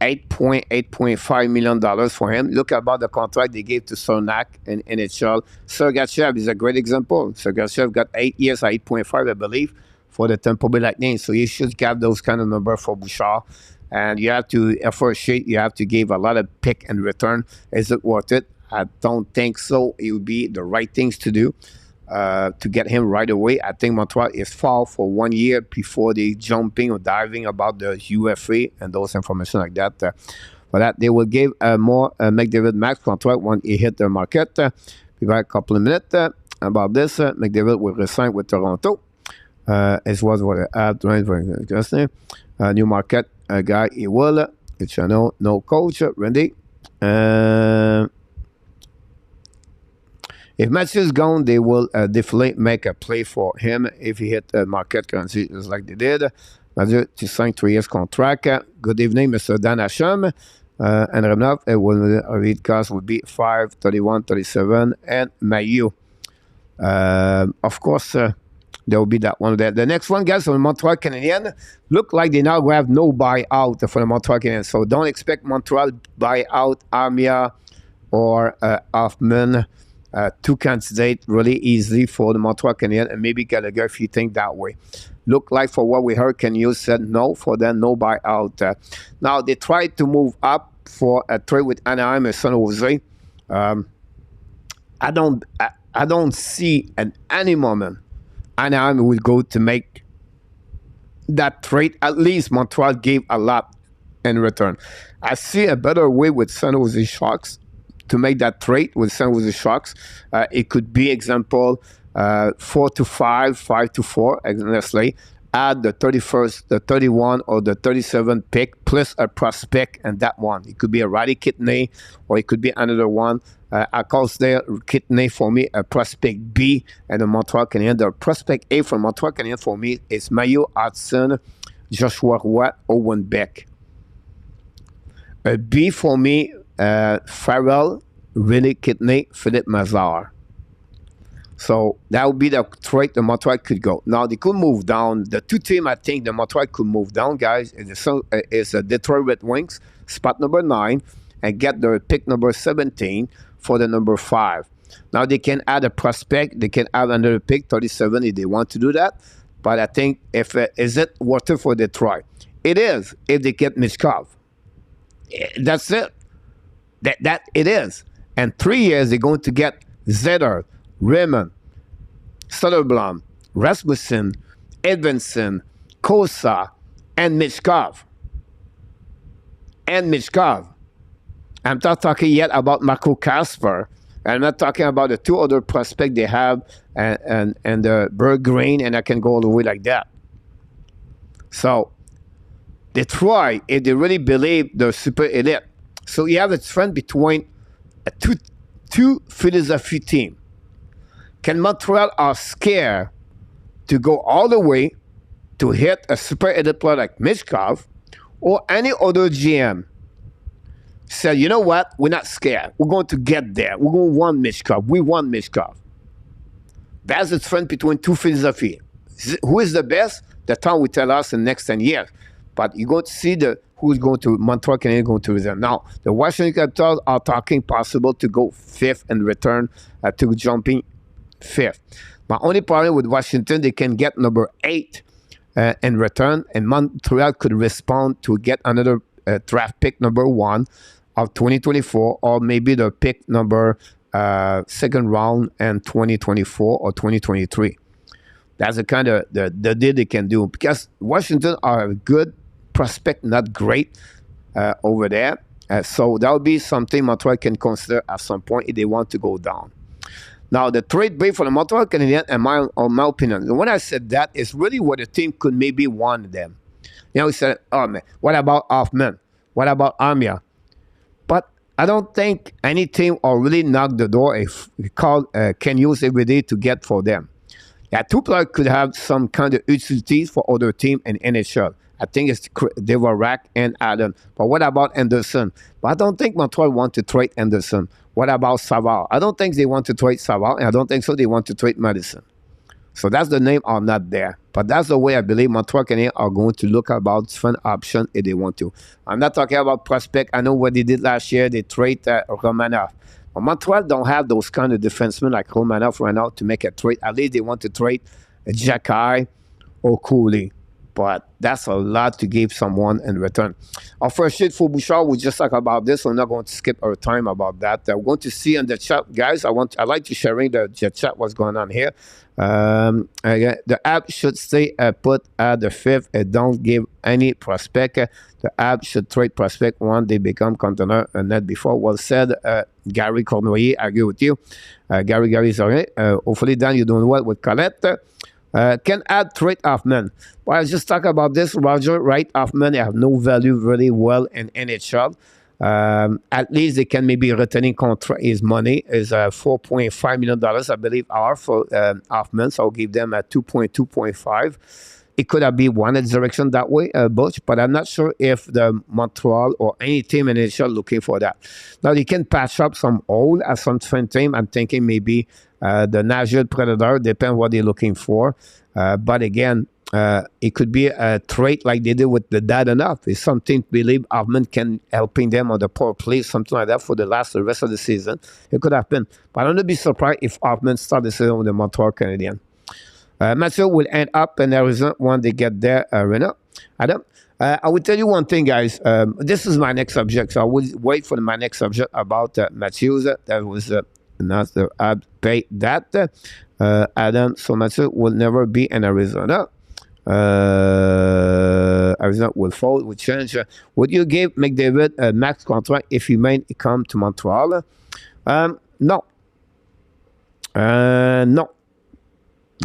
$8.5 million for him. Look about the contract they gave to Cernak in NHL. Sergachev is a great example. Sergachev got 8 years at 8.5, I believe, for the Tampa Bay Lightning. So you should have those kind of numbers for Bouchard. And you have to, for a sheet, you have to give a lot of pick and return. Is it worth it? I don't think so. It would be the right things to do to get him right away. I think Montreal is foul for 1 year before they jumping or diving about the UFA and those information like that. For that, they will give more McDavid max contract when he hit the market. Be back a couple of minutes about this. McDavid will resign with Toronto. As was what I have to new market guy, he will. It's no coach, Randy. If Matthews gone, they will definitely make a play for him if he hit the market currency just like they did. Matthews to sign 3 years contract. Good evening, Mr. Dan Hasham. And Remnov, read cost would be 5, 31, 37, and Mayu. Of course, there will be that one there. The next one, guys, on the Montreal Canadiens, look like they now have no buyout for the Montreal Canadiens. So don't expect Montreal buyout Armia or Hoffman. Two candidates really easy for the Montreal Canadiens, and maybe Gallagher if you think that way. Look like for what we heard, Ken Hughes said no for them, no buyout. Now they tried to move up for a trade with Anaheim and San Jose. I don't see at any moment Anaheim will go to make that trade. At least Montreal gave a lot in return. I see a better way with San Jose Sharks to make that trade with San Jose Sharks. It could be, example, 4-5, 5-4, honestly. Add the 31st, the 31, or the 37 pick, plus a prospect and that one. It could be a Riley Kidney, or it could be another one. I call there Kidney for me a prospect B, and the Montreal Canadiens. The prospect A for Montreal Canadiens for me is Mayo Hudson, Joshua Roy, Owen Beck. A B for me, Farrell, Riley Kidney, Philippe Mazar. So that would be the trade the Montreal could go. Now they could move down. The two teams I think the Montreal could move down, guys, is the Detroit Red Wings, spot number 9, and get the pick number 17 for the number 5. Now they can add a prospect. They can add another pick, 37, if they want to do that. But I think is it worth it for Detroit? It is if they get Mishkov. That's it. That it is. And 3 years they're going to get Zetter, Raymond, Soderblom, Rasmussen, Edvinson, Kosa, and Mishkov. I'm not talking yet about Marco Kasper. I'm not talking about the two other prospects they have and the Berggren, and I can go all the way like that. So Detroit, if they really believe they're super elite, so you have a trend between a two philosophy team. Can Montreal are scared to go all the way to hit a super elite player like Mishkov, or any other GM said, you know what, we're not scared. We're going to get there. We're going to want Mishkov. We want Mishkov. That's the trend between two philosophies. Who is the best? The time will tell us in the next 10 years. But you're going to see who's going to, Montreal Canadiens going to return. Now, the Washington Capitals are talking possible to go 5th and return to jumping 5th. My only problem with Washington, they can get number 8 in return, and Montreal could respond to get another draft pick number 1 of 2024, or maybe the pick number 2nd round in 2024 or 2023. That's the kind of the deal they can do, because Washington are a good prospect, not great over there. So that would be something Montreal can consider at some point if they want to go down. Now, the trade bait for the Montreal Canadiens, in my opinion, when I said that, is really what the team could maybe want them. You know, we said, oh man, what about Hoffman? What about Armia? But I don't think any team will really knock the door if we can use every day to get for them. Yeah, two players could have some kind of utilities for other team in NHL. I think it's Devorak and Allen. But what about Anderson? But I don't think Montreal want to trade Anderson. What about Savard? I don't think they want to trade Savard, and I don't think so they want to trade Madison. So that's the name are not there. But that's the way I believe Montreal Canadiens are going to look about different options if they want to. I'm not talking about prospect. I know what they did last year. They trade Romanov. But Montreal don't have those kind of defensemen like Romanov right now to make a trade. At least they want to trade Jacky or Cooley. But that's a lot to give someone in return. Our first sheet for Bouchard, we just talk about this. We're not going to skip our time about that. We're going to see in the chat, guys. I like to sharing the chat what's going on here. The app should stay put at the fifth and don't give any prospect. The app should trade prospect once they become contender and not before. Well said, Gary Cornoyer. I agree with you. Gary is all right. Hopefully, Dan, you're doing well with Colette. Can add trade Hoffman. Well, I just talk about this, Roger. Right, Hoffman have no value really well in NHL. At least they can maybe returning contract his money is $4.5 million, I believe, are for Hoffman. So I'll give them a 2.5. It could have been one direction that way, Butch, but I'm not sure if the Montreal or any team in NHL looking for that. Now, they can patch up some hole at some different team. I'm thinking maybe the Nashville Predator, depends what they're looking for. But again, it could be a trade like they did with the Dadonov. It's something to believe Hoffman can helping them on the power play, something like that for the rest of the season. It could happen. But I don't be surprised if Hoffman starts the season with the Montreal Canadiens. Mathieu will end up in Arizona when they get there, Rena. Adam, I will tell you one thing, guys. This is my next subject, so I will wait for my next subject about Matthews. That was not the pay that. Adam, so Mathieu will never be in Arizona. Arizona will fall, will change. Would you give McDavid a max contract if he may come to Montreal? No. No.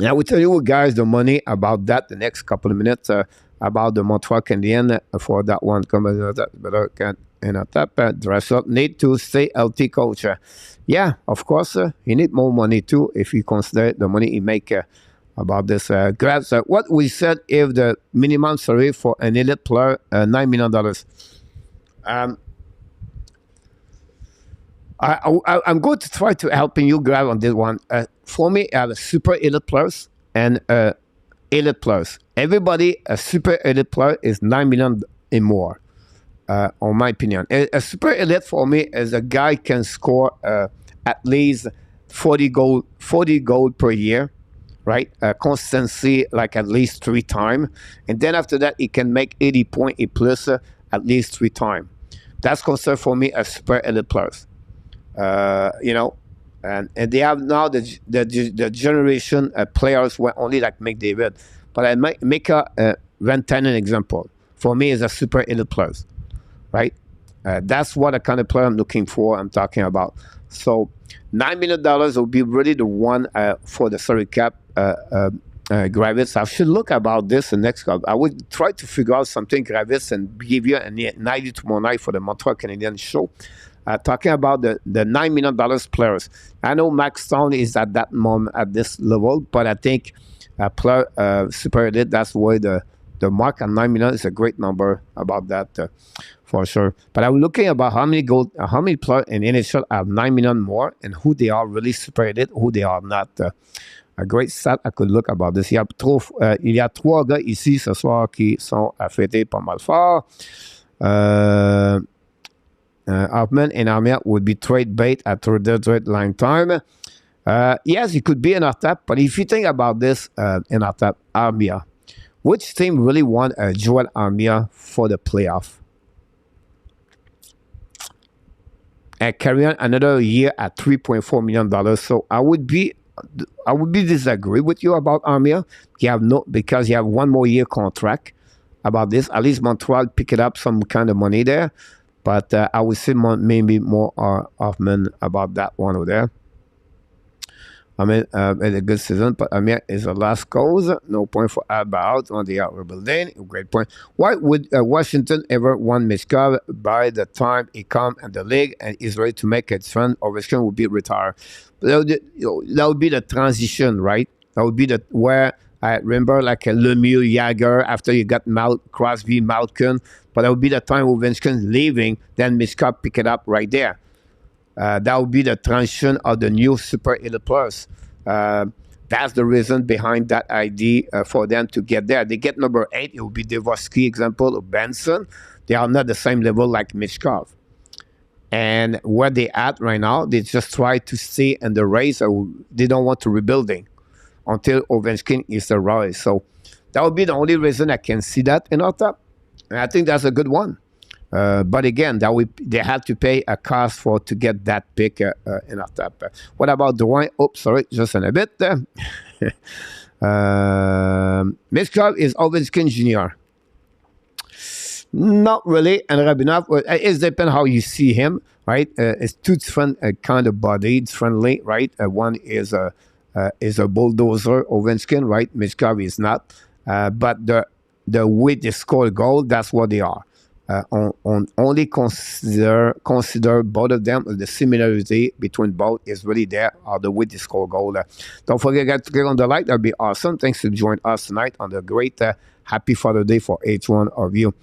I will tell you guys the money about that the next couple of minutes about the Montreal Canadiens for that one. And on top, dress up. Need to stay healthy, coach. Yeah, of course, he need more money too if you consider the money he make about this. Grabs what we said if the minimum salary for an elite player $9 million. I'm going to try to helping you grab on this one. For me, I have a super elite players and elite players. Everybody, a super elite player is $9 million and more, on my opinion. A super elite for me is a guy can score at least 40 goal per year, right? Constancy like at least 3 times. And then after that, he can make 80 points plus at least 3 times. That's considered for me a super elite players. And they have now the generation players were only like McDavid. But I make a Rantanen example. For me, is a super elite players, right? That's what the kind of player I'm looking for. I'm talking about. So $9 million will be really the one for the salary cap. Gravis, I should look about this the next couple. I would try to figure out something, Gravis, and give you a 90 tomorrow night for the Montreal Canadiens show. Talking about the $9 million players. I know Max Stone is at that moment at this level, but I think player super elite, that's why the mark at $9 million is a great number about that for sure. But I'm looking about how many players in NHL have $9 million more and who they are really super elite, who they are not. A great stat I could look about this. Il y a 3 gars ici ce soir qui sont affectés pas mal fort. Hoffman and Armia would be trade bait at the deadline time. Yes, it could be an attack, but if you think about this in attack, Armia, which team really want Joel Armia for the playoff? Carry on another year at $3.4 million. So I would be disagree with you about Armia. Because you have 1 more year contract about this. At least Montreal pick it up some kind of money there. But I would say maybe more Hoffman about that one over there. I mean, it's a good season, but Amir is the last cause. No point for about on the out rebuilding. Great point. Why would Washington ever want Mishkov by the time he come in the league and is ready to make its run? Ovechkin will be retired. That would be the transition, right? That would be where I remember like a Lemieux, Jagger after you got Crosby, Malkin. But that would be the time Ovechkin leaving. Then Mishkov pick it up right there. That would be the transition of the new super elite players. That's the reason behind that idea for them to get there. They get number 8. It will be Devoski, example, of Benson. They are not the same level like Michkov. And where they at right now, they just try to stay in the race. They don't want to rebuilding until Ovechkin is the rise. So that would be the only reason I can see that in our top. And I think that's a good one. But again, they had to pay a cost to get that pick in our top. What about Dwayne? Oops, sorry, just in a bit. Michkov is Ovechkin Jr. Not really, and Rabinov, it depends how you see him, right? It's two different kind of body, differently, right? One is a bulldozer, Ovechkin, right? Michkov is not, but the way they score goal, that's what they are. Only consider both of them. The similarity between both is really there, or the way they score goal. Don't forget to click on the like. That'd be awesome. Thanks for joining us tonight on the great Happy Father's Day for each one of you.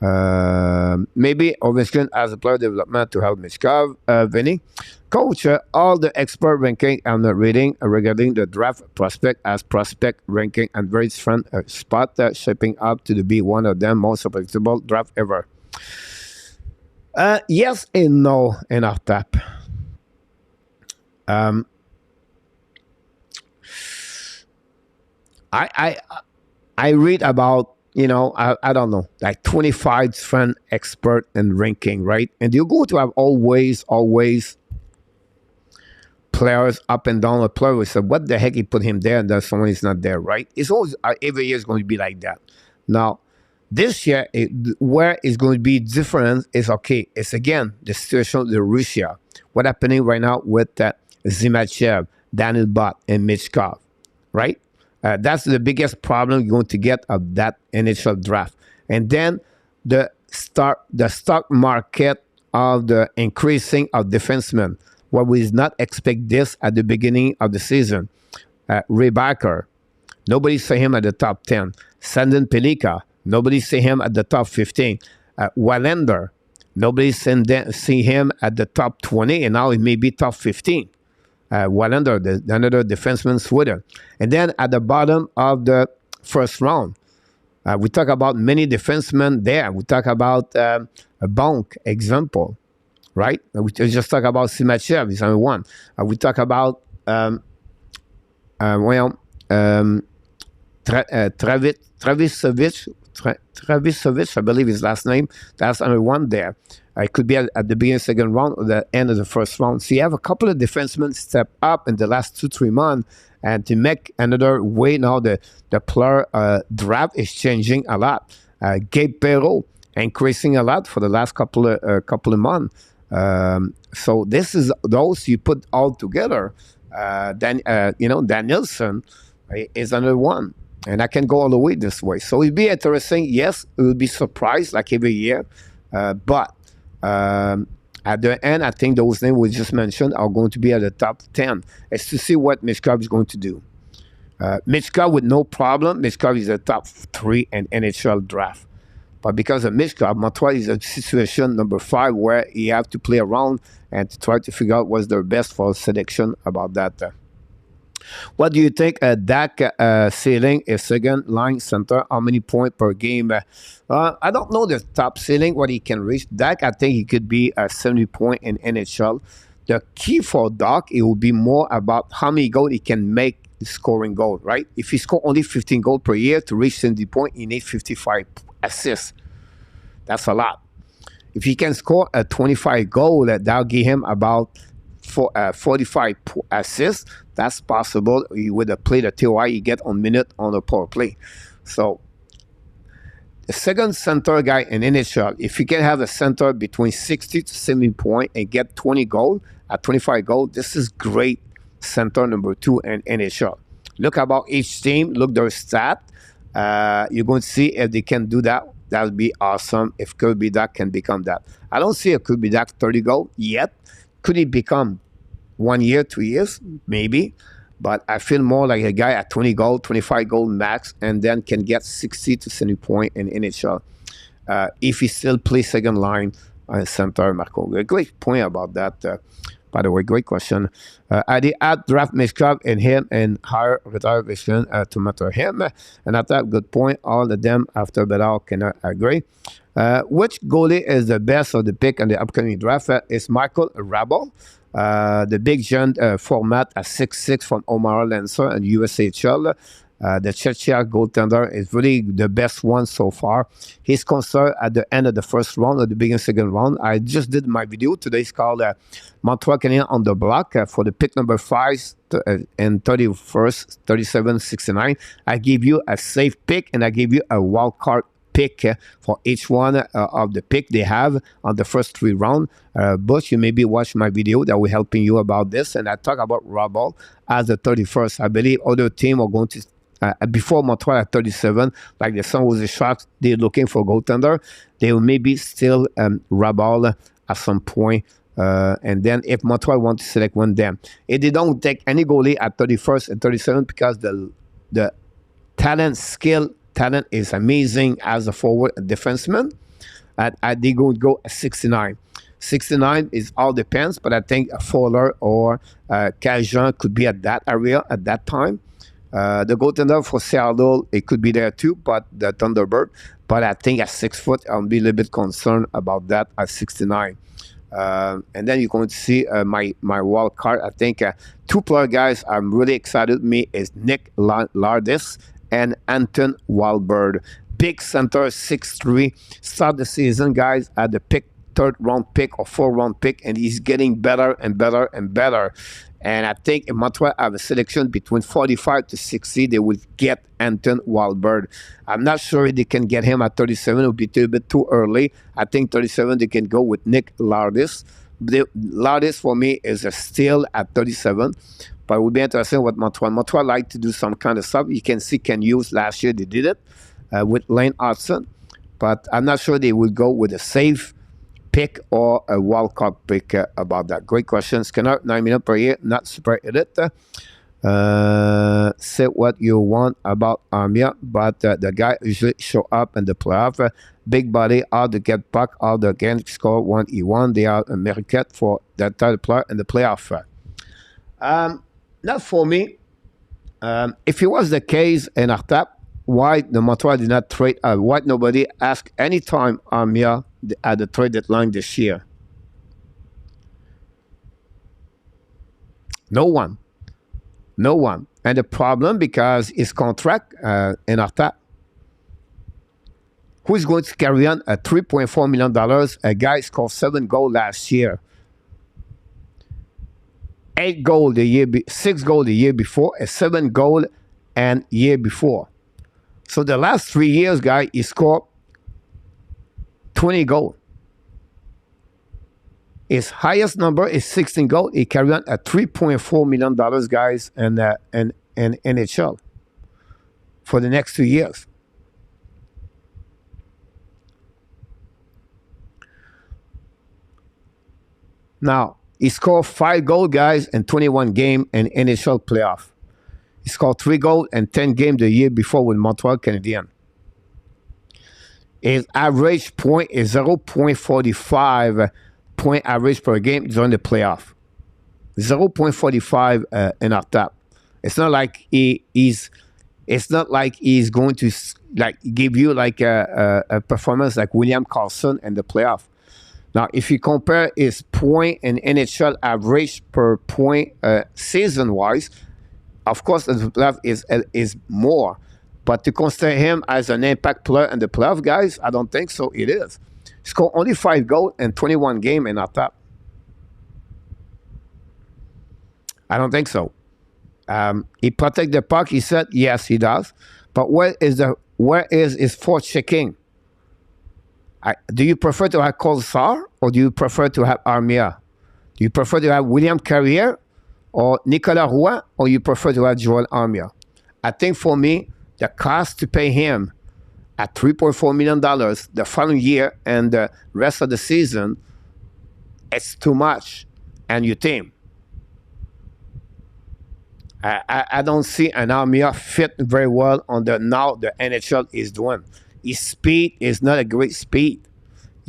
Maybe Ovechkin as a player development to help Michkov. Vinny, coach, all the expert ranking I'm not reading regarding the draft prospect as prospect ranking and very different spot shaping up to be one of them most predictable draft ever. Yes and no in our tap. I read about, I don't know, like 25 different expert in ranking, right? And you're going to have always players up and down. A player will say, what the heck he put him there and then someone is not there, right? It's always, every year is going to be like that. Now, this year, where it's going to be different is, okay, it's again the situation with Russia. What's happening right now with Zimachev, Daniel Bott, and Michkov, right? That's the biggest problem you're going to get of that initial draft. And then the stock market of the increasing of defensemen. Well, we did not expect this at the beginning of the season. Ray Barker, nobody saw him at the top 10. Sandin Pelika, nobody see him at the top 15. Wallander, nobody see him at the top 20, and now it may be top 15. Wallander, another defenseman, Sweden. And then at the bottom of the first round, we talk about many defensemen there. We talk about a Bonk example, right? We just talk about Simachev, is only one. We talk about, Travisovich, I believe his last name. That's only one there. It could be at the beginning of the second round or the end of the first round. So you have a couple of defensemen step up in the last 2-3 months, and to make another way now, the player draft is changing a lot. Gabe Perreault increasing a lot for the last couple of months. So this is those you put all together. Then Danielson is another one. And I can go all the way this way. So it'd be interesting. Yes, it will be surprised like every year. But at the end, I think those names we just mentioned are going to be at the top 10. It's to see what Michkov is going to do. Michkov with no problem. Michkov is the top 3 in NHL draft. But because of Michkov, Montreal is a situation number 5 where you have to play around and to try to figure out what's the best for selection about that. What do you think? Dak ceiling is second line center. How many points per game? I don't know the top ceiling, what he can reach. Dak, I think he could be 70 points in NHL. The key for Dak, it will be more about how many goals he can make scoring goal, right? If he score only 15 goals per year to reach 70 points, he needs 55 assists. That's a lot. If he can score a 25 goal, that'll give him about 45 assists. That's possible with the play the TOI you get on minute on the power play. So the second center guy in NHL, if you can have a center between 60 to 70 points and get 20 goals at 25 goals, this is great center number 2 in NHL. Look about each team, look their stat. You're going to see if they can do that. That would be awesome if Kirby Duck can become that. I don't see a Kirby Duck 30 goal yet. Could he become 1 year, 2 years? Maybe. But I feel more like a guy at 20 goal, 25 goal max, and then can get 60 to 70 points in NHL. If he still plays second line center, Marco. A great point about that. By the way, great question. I did add draft Mishkov in him and hire retired veteran to mentor him. And I thought, good point. All of them after Bedell cannot agree. Which goalie is the best of the pick in the upcoming draft? Is Michael Rabel, the big John format at 6'6" from Omaha Lancer and USHL. The Czechia goaltender is really the best one so far. He's considered at the end of the first round or the beginning of the second round. I just did my video today. It's called Montreal Canadiens on the block for the pick number 5 and 31st, 37, 69. I give you a safe pick and I give you a wild card pick for each one of the pick they have on the first 3 rounds. But you maybe watch my video that will helping you about this. And I talk about Rabel as the 31st. I believe other teams are going to before Montreal at 37, like the San Jose Sharks, they're looking for a goaltender. They will maybe still Rabel at some point. And then if Montreal want to select one, them. If they don't take any goalie at 31st and 37 because the talent is amazing as a forward and defenseman, they going to go at 69. 69 is all depends, but I think a Fowler or Cajun could be at that area at that time. The goaltender for Seattle, it could be there too, but the Thunderbird. But I think at 6 foot, I'll be a little bit concerned about that at 69. And then you're going to see my wild card. I think 2 player guys I'm really excited with me is Nick Lardis and Anton Wahlberg. Big center, 6'3". Start the season, guys, at the pick, 3rd round pick or 4th round pick, and he's getting better and better and better. And I think if Montreal have a selection between 45 to 60, they will get Anton Wahlberg. I'm not sure if they can get him at 37. It would be a bit too early. I think 37, they can go with Nick Lardis. Lardis, for me, is a steal at 37. But it would be interesting what Montreal. Montreal like to do some kind of stuff. You can see Canucks last year, they did it with Lane Hudson. But I'm not sure they will go with a safe pick or a wild card pick about that. Great question. Skinner, 9 minutes per year, not super edit. Say what you want about Armia, but the guy usually show up in the playoff. Big body, all the get puck, all the game score 1-1. They are a market for that type of player in the playoff. Not for me. If it was the case in Artap, why the Montreal did not trade? Why nobody asked any time Armia at the trade deadline this year? No one. And the problem because his contract in Artap. Who is going to carry on a $3.4 million? A guy scored 7 goals last year. 8 goals the year, 6 goals the year before, and 7 goals and year before. So the last 3 years, guy, he scored 20 goals. His highest number is 16 goals. He carried on at $3.4 million, guys, in NHL for the next 2 years. Now, he scored 5 goals, guys, in 21 games in NHL playoff. He scored 3 goals in 10 games the year before with Montreal Canadiens. His average point is 0.45 point average per game during the playoff. 0.45 in our top. It's not like he's going to give you a performance like William Karlsson in the playoff. Now, if you compare his point and NHL average per point season-wise, of course, the playoff is more. But to consider him as an impact player in the playoff, guys, I don't think so. It is. He scored only 5 goals in 21 games in our top. I don't think so. He protects the puck. He said, yes, he does. But where is his force checking? Do you prefer to have Colsar or do you prefer to have Armia? Do you prefer to have William Carrier or Nicolas Roy, or you prefer to have Joel Armia? I think for me, the cost to pay him at $3.4 million the following year and the rest of the season, it's too much. And you think, I don't see an Armia fit very well on the NHL is doing. His speed is not a great speed.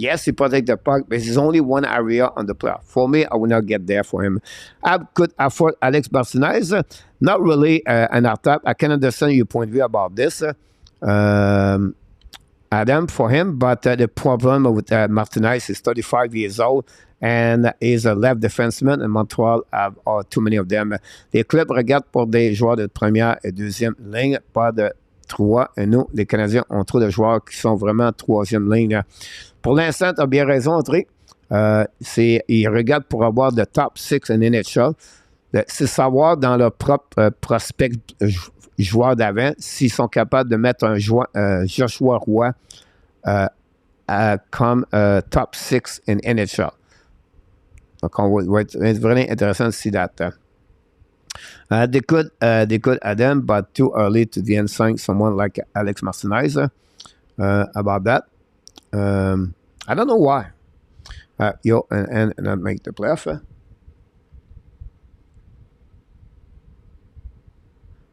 Yes, he protect the puck, but there's only one area on the playoff. For me, I will not get there for him. I could afford Alex Martinez. Not really an attack. I can understand your point of view about this, Adam, for him. But the problem with Martinez is 35 years old and is a left defenseman. And Montreal have too many of them. Les clubs regardent pour des joueurs de première et deuxième ligne, pas de trois. Et nous, les Canadiens, ont trop de joueurs qui sont vraiment troisième ligne. Pour l'instant, tu as bien raison, André. Ils regardent pour avoir le top 6 en NHL. C'est savoir dans leur propre prospect joueur d'avant s'ils sont capables de mettre un Joshua Roy comme top 6 en NHL. Donc, it's very interesting to see that. They could Adam, but too early to the end sign someone like Alex Martinez about that. I don't know why. And not make the playoff.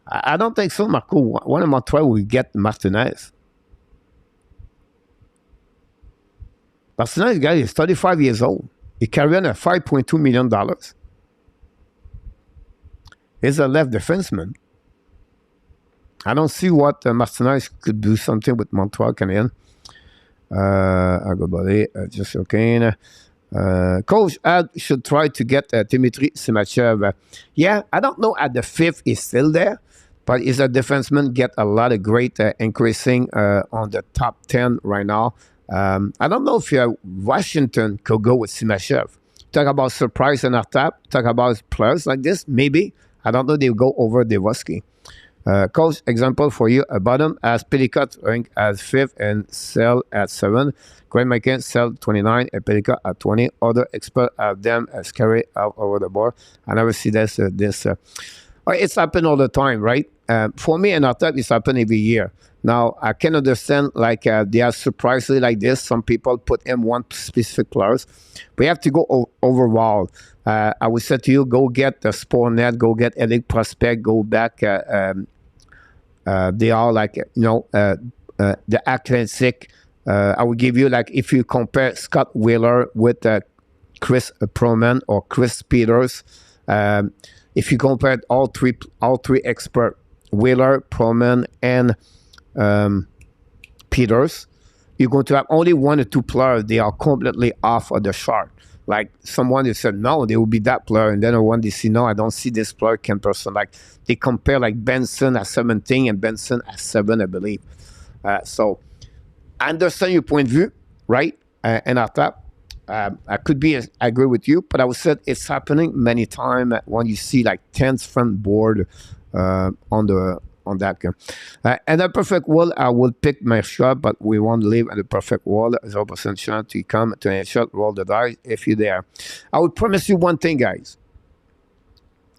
I don't think so, Marco. One of Montreal will get Martinez. Martinez, guy, is 35 years old. He carrying a $5.2 million. He's a left defenseman. I don't see what Martinez could do something with Montreal Canadiens. I'll go buddy. Just okay. Coach Ad should try to get Dmitry Simachev. Yeah, I don't know at the 5th he's still there, but he's a defenseman, get a lot of great increasing on the top 10 right now. I don't know if Washington could go with Simachev. Talk about surprise and attack. Talk about players like this, maybe. I don't know they'll go over Devoski. Coach, example for you, a bottom as Pellicott rank as 5th and sell at 7. Greg McCann sell 29 and Pellicott at 20. Other experts have them as carry out over the board. I never see this. It's happened all the time, right? For me, an attack is happening every year. Now, I can understand, like, they are surprisingly like this. Some people put in one specific players. We have to go overall. I would say to you, go get the Sportnet, go get Elite Prospect, go back. They are like, the Atlantic. I would give you, like, if you compare Scott Wheeler with Chris Proman or Chris Peters, if you compare all three experts, Wheeler, Proman, and Peters, you're going to have only 1 or 2 players. They are completely off of the chart. Like someone who said, no, they will be that player. And then one they see, no, I don't see this player can person. Like they compare like Benson at 17 and Benson at 7, I believe. So I understand your point of view, right? And I thought I could be agree with you, but I would say it's happening many times when you see like 10th front board on that game. And a perfect world, I will pick my shot, but we won't live in the perfect world. 0% chance to come to a shot, roll the dice if you're there. I would promise you one thing, guys.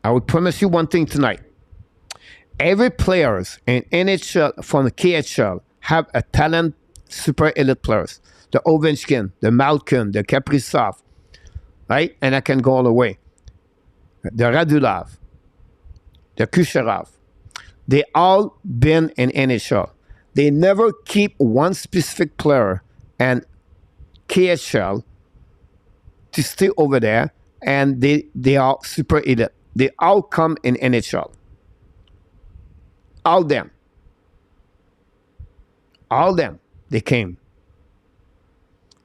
I would promise you one thing tonight. Every players in NHL from the KHL have a talent, super elite players. The Ovechkin, the Malkin, the Kaprizov, right? And I can go all the way. The Radulov, the Kucherov. They all been in NHL. They never keep one specific player and KHL to stay over there, and they are super elite. They all come in NHL. All them. All them. They came.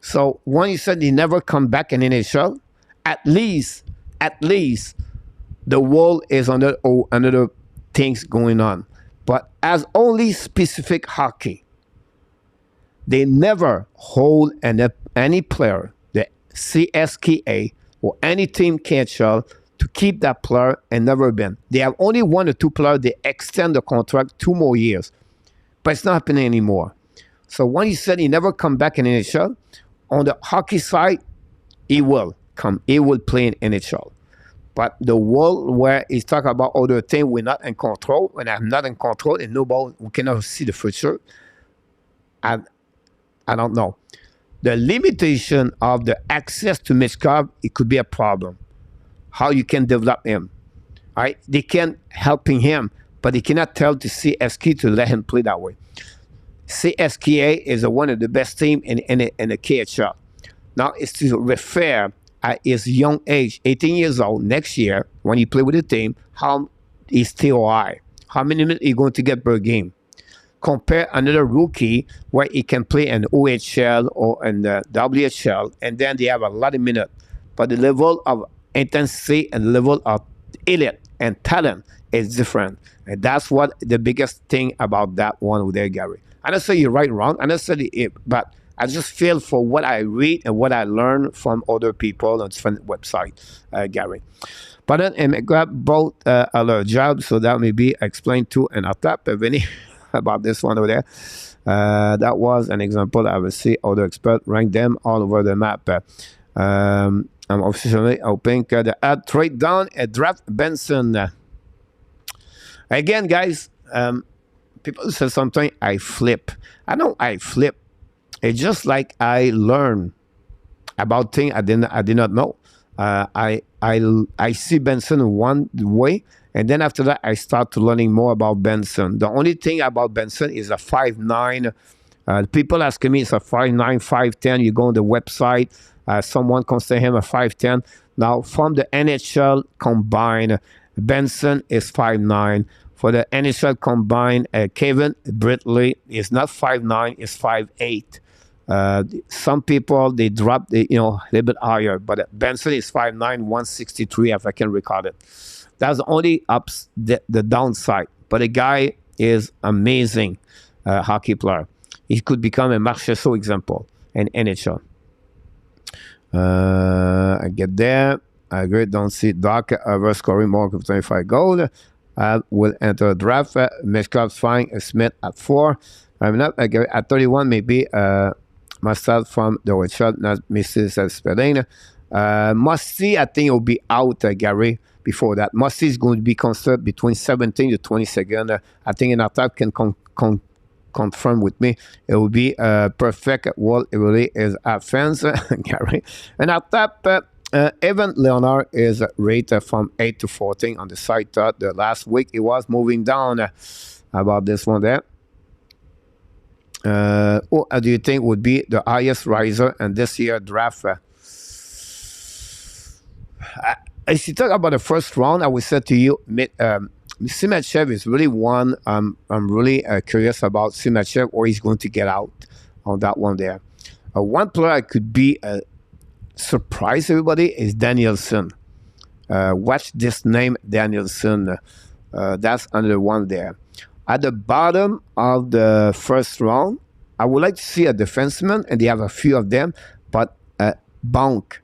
So when you said they never come back in NHL, at least the world is under another things going on. But as only specific hockey, they never hold any player, the CSKA or any team KHL, to keep that player and never been. They have only 1 or 2 players, they extend the contract 2 more years. But it's not happening anymore. So when he said he never come back in NHL, on the hockey side, he will come. He will play in NHL. But the world where he's talking about other things, we're not in control. When I'm not in control and nobody, we cannot see the future. I don't know. The limitation of the access to Michkov, it could be a problem. How you can develop him. All right? They can helping him, but they cannot tell to CSK to let him play that way. CSKA is one of the best teams in the KHL. Now it's to refer at his young age, 18 years old, next year, when he play with the team, how is TOI, how many minutes he going to get per game. Compare another rookie where he can play in OHL or in the WHL, and then they have a lot of minutes. But the level of intensity and the level of elite and talent is different. And that's what the biggest thing about that one over there, Gary. I don't say you're right or wrong. I don't say it, but I just feel for what I read and what I learn from other people on different websites, Gary. But then I grab both other jobs, so that may be explained to and attack Vinny about this one over there. That was an example. I will see other experts rank them all over the map. I'm officially hoping the ad trade down and draft Benson. Again, guys, people say something I flip. I know I flip. It's just like I learn about things I did not know. I see Benson one way, and then after that I start to learning more about Benson. The only thing about Benson is a 5'9". People asking me it's a 5'9", 5'10". You go on the website, someone consider him a 5'10". Now from the NHL combined, Benson is 5'9". For the NHL combined, Kevin Britley is not 5'9", is 5'8". Some people they drop a little bit higher, but Benson is 5'9", 163 if I can recall it. That's the only ups, the downside. But the guy is amazing hockey player. He could become a Marchessault example in NHL. I get there. I agree. Don't see Doc ever scoring more than 25 goals. Will enter draft. Mishkov's fine. Smith at 4. I'm not at 31. Maybe myself from the OHL, not Mrs. Spadina. Musty, I think, will be out, Gary. Before that, Musty is going to be considered between 17 to 20 seconds. I think an attack can confirm with me. It will be perfect. Well, it really is offense, Gary. And at that, Evan Leonard is rated from 8 to 14 on the site. The last week it was moving down. About this one there. Who do you think would be the highest riser in this year draft? If you talk about the first round, I would say to you, Simachev is really one. I'm really curious about Simachev, or he's going to get out on that one there. One player I could be surprise everybody is Danielson. Watch this name, Danielson. That's another one there. At the bottom of the first round, I would like to see a defenseman, and they have a few of them, but Bonk.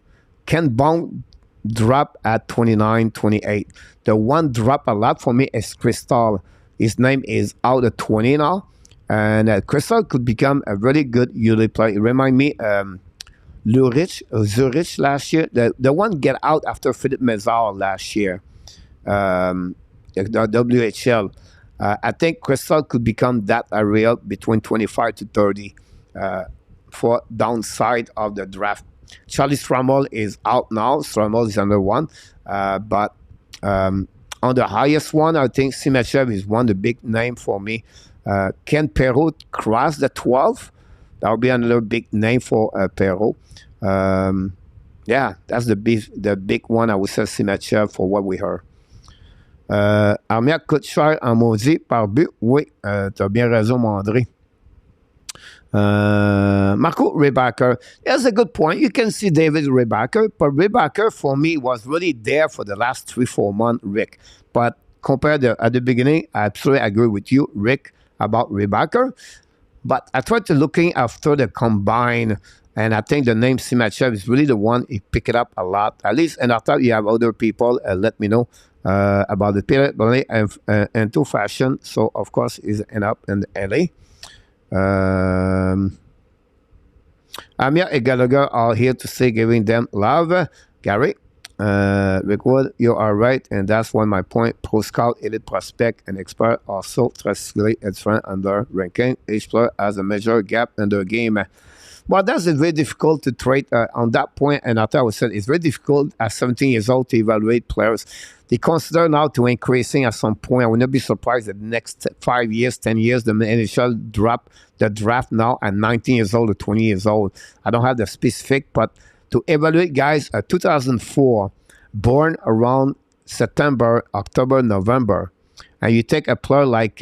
Can Bonk drop at 29, 28? The one drop a lot for me is Crystal. His name is out at 20 now, and Crystal could become a really good ULA player. It remind me Zurich last year. The one get out after Philippe Mézard last year, the WHL. I think Crystal could become that area between 25 to 30 for downside of the draft. Charlie Stramel is out now. Stramel is under one. But on the highest one, I think Simachev is one, the big name for me. Can Perrault cross the 12? That would be another big name for Perrault. Yeah, that's the big one. I would say Simachev for what we heard. Armia coûte cher en maudit par but. Oui, tu as bien raison, mon André. Marco Rebacker. That's a good point. You can see David Rebacker, but Rebacker for me was really there for the last 3-4 months, Rick. But compared to at the beginning, I absolutely agree with you, Rick, about Rebacker. But I tried to looking after the combine, and I think the name Simachev is really the one. He picked it up a lot. At least, and after you have other people, let me know about the period and to fashion. So of course is end up in LA. Amir and Gallagher are here to say giving them love. Gary, Rick Wood, you are right, and that's one my point. Pro Scout, Elite Prospect, and Expert are so drastically different under ranking. Each player has a major gap in their game. Well, that's very difficult to trade on that point. And after I was said, it's very difficult at 17 years old to evaluate players. They consider now to increasing at some point. I would not be surprised that the next 5 years, 10 years, the NHL drop the draft now at 19 years old or 20 years old. I don't have the specific, but to evaluate guys, 2004, born around September, October, November, and you take a player like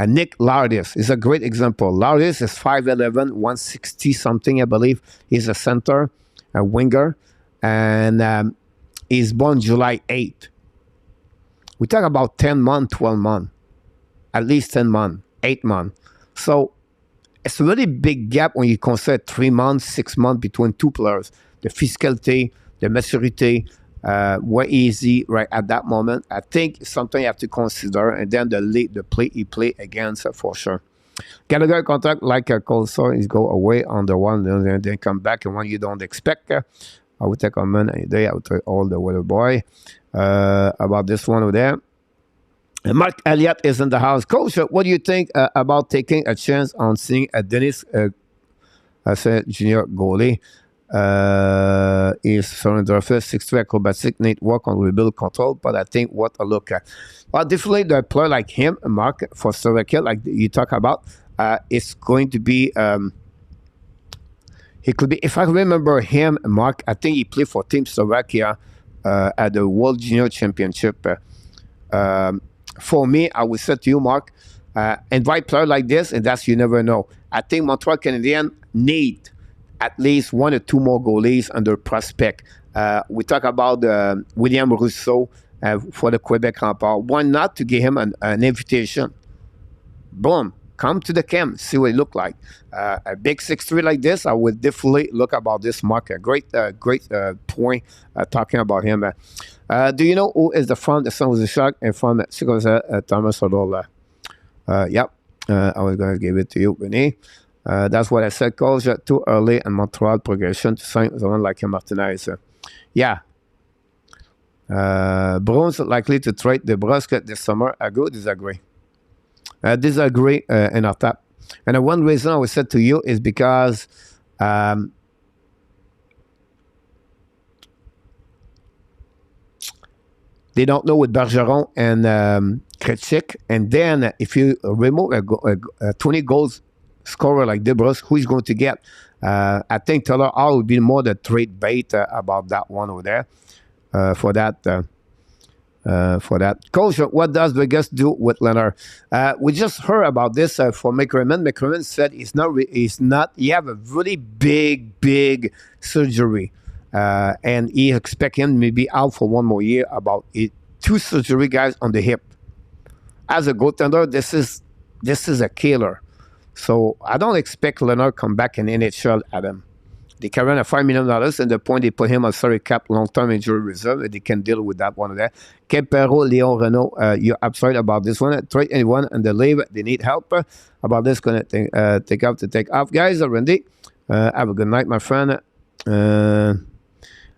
Nick Lardis is a great example. Lardis is 5'11", 160 something, I believe. He's a center, a winger, and he's born July 8th. We talk about 10 months, 12 months, at least 10 months, 8 months. So it's a really big gap when you consider 3 months, 6 months between two players. The physicality, the maturity, were easy right at that moment. I think it's something you have to consider. And then the play he play against for sure. Gallagher contract like a cold sore is go away on the one and then come back and when you don't expect. I will take a minute a day. I will tell all the weather boy about this one over there. And Mark Elliott is in the house. Coach, what do you think about taking a chance on seeing a Dennis junior goalie? Is surrender first 6'3" acrobatic, need work on rebuild control, but I think what a look at. Well, definitely the player like him, Mark, for Slovakia, like you talk about, is going to be. He could be, if I remember him, Mark, I think he played for Team Slovakia at the World Junior Championship. For me, I would say to you, Mark, invite player like this, and that's you never know. I think Montreal Canadiens need at least 1 or 2 more goalies under prospect. We talk about William Rousseau for the Quebec Rempart. Why not to give him an invitation? Boom. Come to the camp, see what it look like. A big 6'3" like this, I would definitely look about this Mark. A great point talking about him. Do you know who is the front, the son was a shark, and from Thomas Odola? Yep. I was going to give it to you, Vinny. That's what I said, Coach. Too early in Montreal progression to sign someone like Martinez. Yeah. Bruins likely to trade the Brusque this summer. Agree, disagree? Disagree in our top. And the one reason I would say to you is because they don't know with Bergeron and Krejcik. And then if you remove a 20 goals scorer like DeBrusque, who is going to get? I think Taylor Hall would be more the trade bait about that one over there for that. Coach, what does Vegas do with Leonard? We just heard about this from McCrimmon. McCrimmon said he have a really big surgery. And he expect him maybe out for 1 more year, about 2 surgery guys on the hip. As a goaltender, this is a killer. So I don't expect Leonard come back in NHL at him. They can run a $5 million, and the point they put him on salary cap long-term injury reserve, and they can deal with that one there. Kempero, Leon Renault, you're upset about this one. Trade anyone and they leave. They need help about this. Going to take off. Guys, Randy, have a good night, my friend.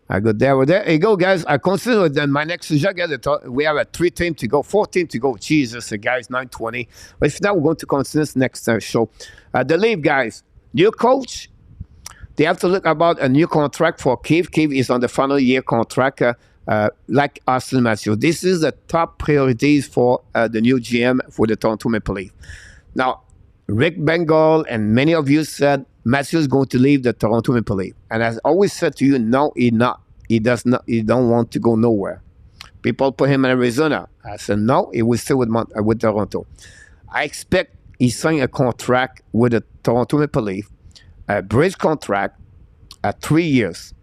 I go there. There you go, guys. I consider then my next subject. We have a 3 team to go, 4 team to go. Jesus, guys, 9:20. But if not, we're going to consider this next show. The leave, guys. New coach. They have to look about a new contract for Keith. Keith is on the final year contract, like Austin Matthews. This is the top priorities for the new GM for the Toronto Maple Leafs. Now, Rick Bengal and many of you said Matthews is going to leave the Toronto Maple Leafs. And as I always said to you, no, he's not. He does not. He don't want to go nowhere. People put him in Arizona. I said no, he will stay with Toronto. I expect he signed a contract with the Toronto Maple Leafs, a bridge contract at 3 years.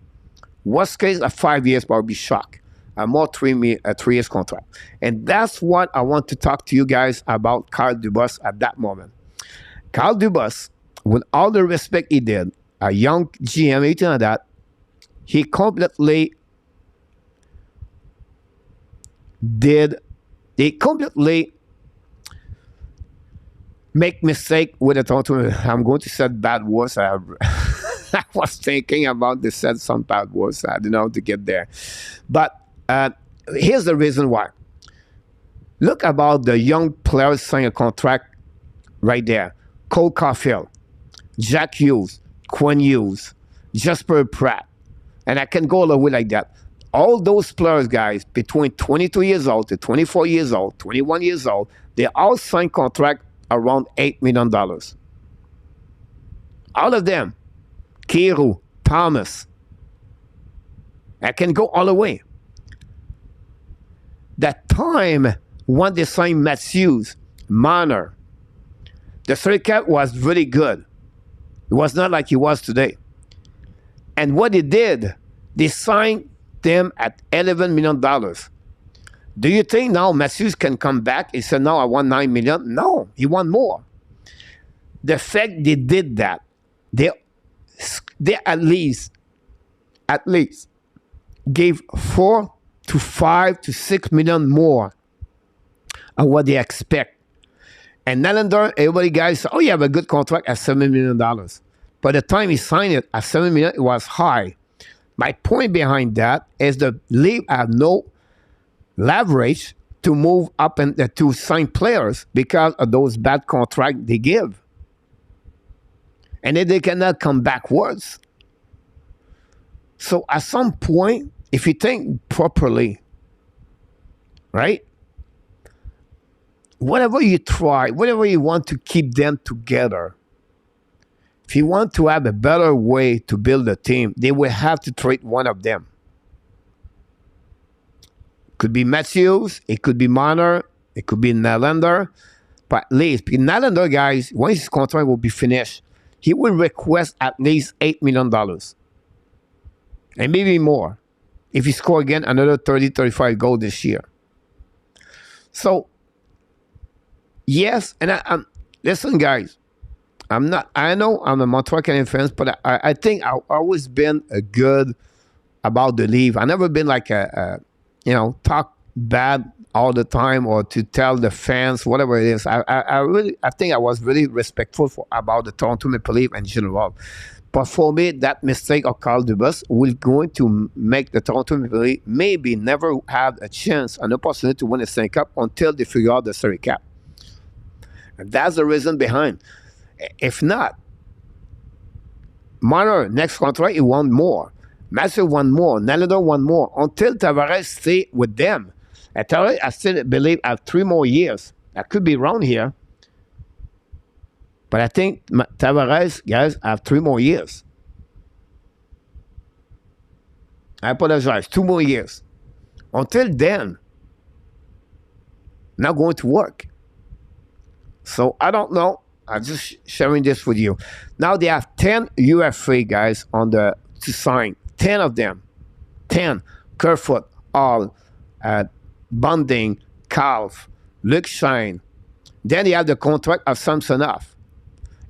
Worst case, at 5 years, but I'll be shocked. A more 3 years contract. And that's what I want to talk to you guys about Kyle Dubas at that moment. Kyle Dubas, with all the respect he did, a young GM, anything like that, he completely make mistake with the Toronto. I'm going to say bad words. I was thinking about to say some bad words. I didn't know how to get there. But here's the reason why. Look about the young players signing a contract right there. Cole Caulfield, Jack Hughes, Quinn Hughes, Jasper Pratt, and I can go all the way like that. All those players, guys, between 22 years old to 24 years old, 21 years old, they all signed contract around $8 million. All of them. Kiru, Thomas. I can go all the way. That time when they signed Matthews, Marner, the salary cap was really good. It was not like it was today. And what they did, they signed them at $11 million. Do you think now Matthews can come back? He said, no, I want $9 million. No, he want more. The fact they did that, they at least gave 4 to 5 to 6 million more of what they expect. And Nylander, everybody guys say, oh, you have a good contract at $7 million. By the time he signed it at $7 million, it was high. My point behind that is the league have no leverage to move up and to sign players because of those bad contracts they give. And then they cannot come backwards. So at some point, if you think properly, right? Whatever you try, whatever you want to keep them together, if you want to have a better way to build a team, they will have to trade one of them. It could be Matthews, it could be Marner, it could be Nylander, but at least, because Nylander, guys, once his contract will be finished, he will request at least $8 million. And maybe more if he score again another 30, 35 goals this year. So, yes, and I'm listen, guys, I know I'm a Montreal Canadiens fan, but I think I've always been a good about the league. I've never been like talk bad all the time or to tell the fans, whatever it is. I think I was really respectful about the Toronto Maple Leafs in general. But for me, that mistake of Carl Dubas will going to make the Toronto Maple Leafs maybe never have a chance, an opportunity to win a Stanley Cup until they figure out the salary cap. And that's the reason behind. If not, Marner, next contract, he want more. Matthew want more. Nylander want more. Until Tavares stay with them. And Tavares, I still believe, have 3 more years. I could be wrong here. But I think Tavares, guys, have 3 more years. I apologize. 2 more years. Until then, not going to work. So I don't know. I'm just sharing this with you. Now they have 10 UFA guys to sign. 10 of them. 10. Kerfoot, Hall, Bunting, Calf, Luke Shine. Then they have the contract of Samsonov.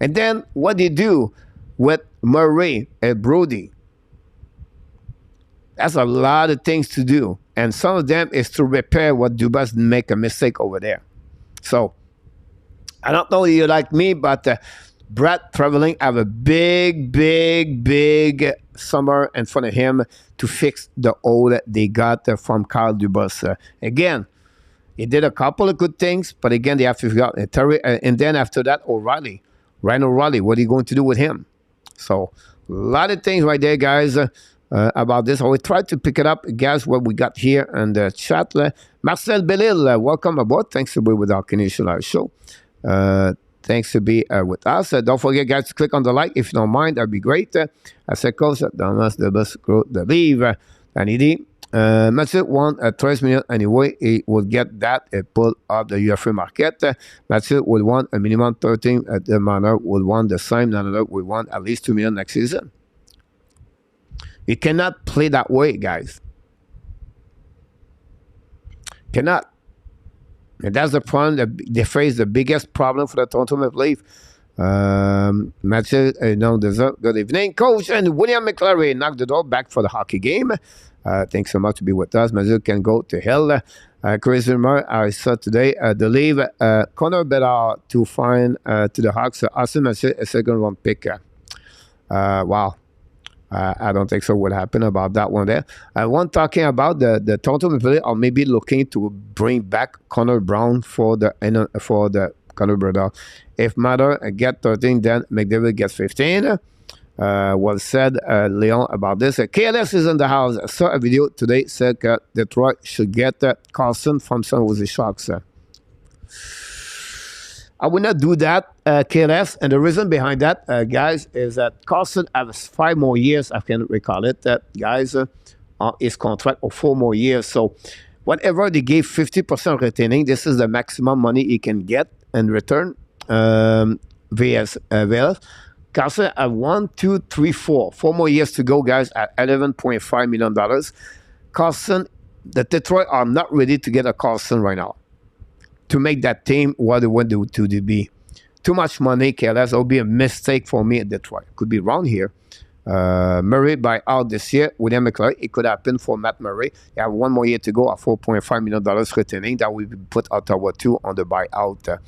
And then what they do with Murray and Brody. That's a lot of things to do. And some of them is to repair what Dubas make a mistake over there. So, I don't know if you like me, but Brad Traveling have a big summer in front of him to fix the hole that they got from Carl Dubas. Again, he did a couple of good things, but again, they have to figure out. And then after that, Ryan O'Reilly, what are you going to do with him? So, a lot of things right there, guys, about this. I will try to pick it up, guys, what we got here in the chat. Marcel Bellil, welcome aboard. Thanks for being with our Canadian Live show. Thanks to be with us. Don't forget, guys, to click on the like if you don't mind. That'd be great. As a coach, Damas, the best growth, the leave. Danny Mathieu won 13 million anyway. He would get that pull up the UFA market. Mathieu would want a minimum 13. The Marner would want the same. Another would want at least 2 million next season. You cannot play that way, guys. Cannot. And that's the problem. They face the biggest problem for the Toronto Maple Leafs. Mathieu, good evening, Coach. And William McClary knocked the door back for the hockey game. Thanks so much to be with us. Mathieu can go to hell. Chris Rimmer, I saw today the leave Connor Bedard to find to the Hawks. Austin Mathieu, a second-round pick. Wow. I don't think so. What happened about that one there? One talking about the Toronto Maple Leafs are maybe looking to bring back Connor Brown for the Connor Brodell. If Matter get 13, then McDavid gets 15. Well said, Leon, about this. KLS is in the house. I saw a video today said Detroit should get Carlson from San Jose Sharks. I will not do that, KLS. And the reason behind that, guys, is that Carlson has 5 more years, I can recall it, guys, on his contract of 4 more years. So whatever they gave 50% retaining, this is the maximum money he can get in return. VS. Carlson have 1, 2, 3, 4 more years to go, guys, at $11.5 million. Carlson, the Detroit are not ready to get a Carlson right now to make that team what they want to be. Too much money, KLS. It will be a mistake for me at Detroit. Could be wrong here. Murray by out this year. William McClary, it could happen for Matt Murray. You have 1 more year to go at $4.5 million retaining. That will be put Ottawa 2 on the buyout.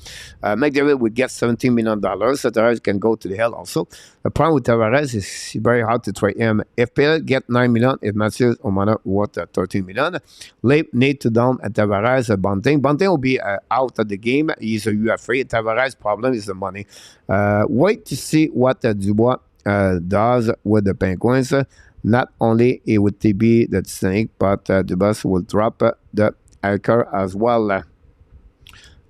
McDavid would get $17 million. Tavares can go to the hell also. The problem with Tavares is very hard to trade him. If Pele get $9 million, if Matthews or Mana worth $13 million, Leap need to down at Tavares. Bunting will be out of the game. He's a UFA. Tavares' problem is the money. Wait to see what Dubois does with the Penguins. Not only it would be the snake, but Dubas will drop the anchor as well.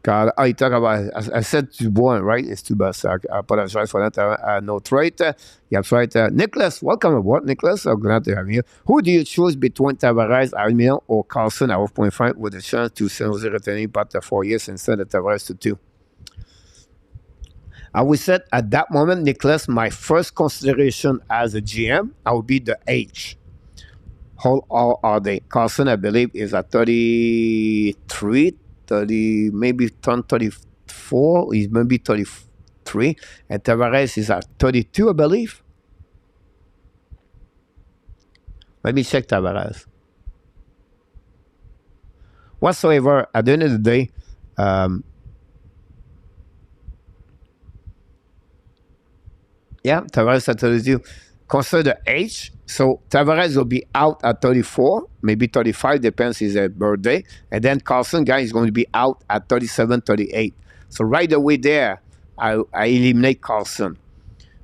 God, I talk about, I said Dubois, right? It's Dubas. I apologize for that. No trade. Yeah, right. Nicholas, welcome aboard, Nicholas. I'm glad to have you. Who do you choose between Tavares, Armia, or Carlson at 1.5 with a chance to San Jose retaining but 4 years instead of Tavares to 2? I would say at that moment, Nicholas, my first consideration as a GM, I would be the age. How old are they? Carlson, I believe, is at 33, 30, maybe turned 34. He's maybe 33. And Tavares is at 32, I believe. Let me check Tavares. Whatsoever, at the end of the day, yeah, Tavares at 32. Consider the age. So Tavares will be out at 34, maybe 35, depends his birthday. And then Carlson, guy, is going to be out at 37, 38. So right away there, I eliminate Carlson.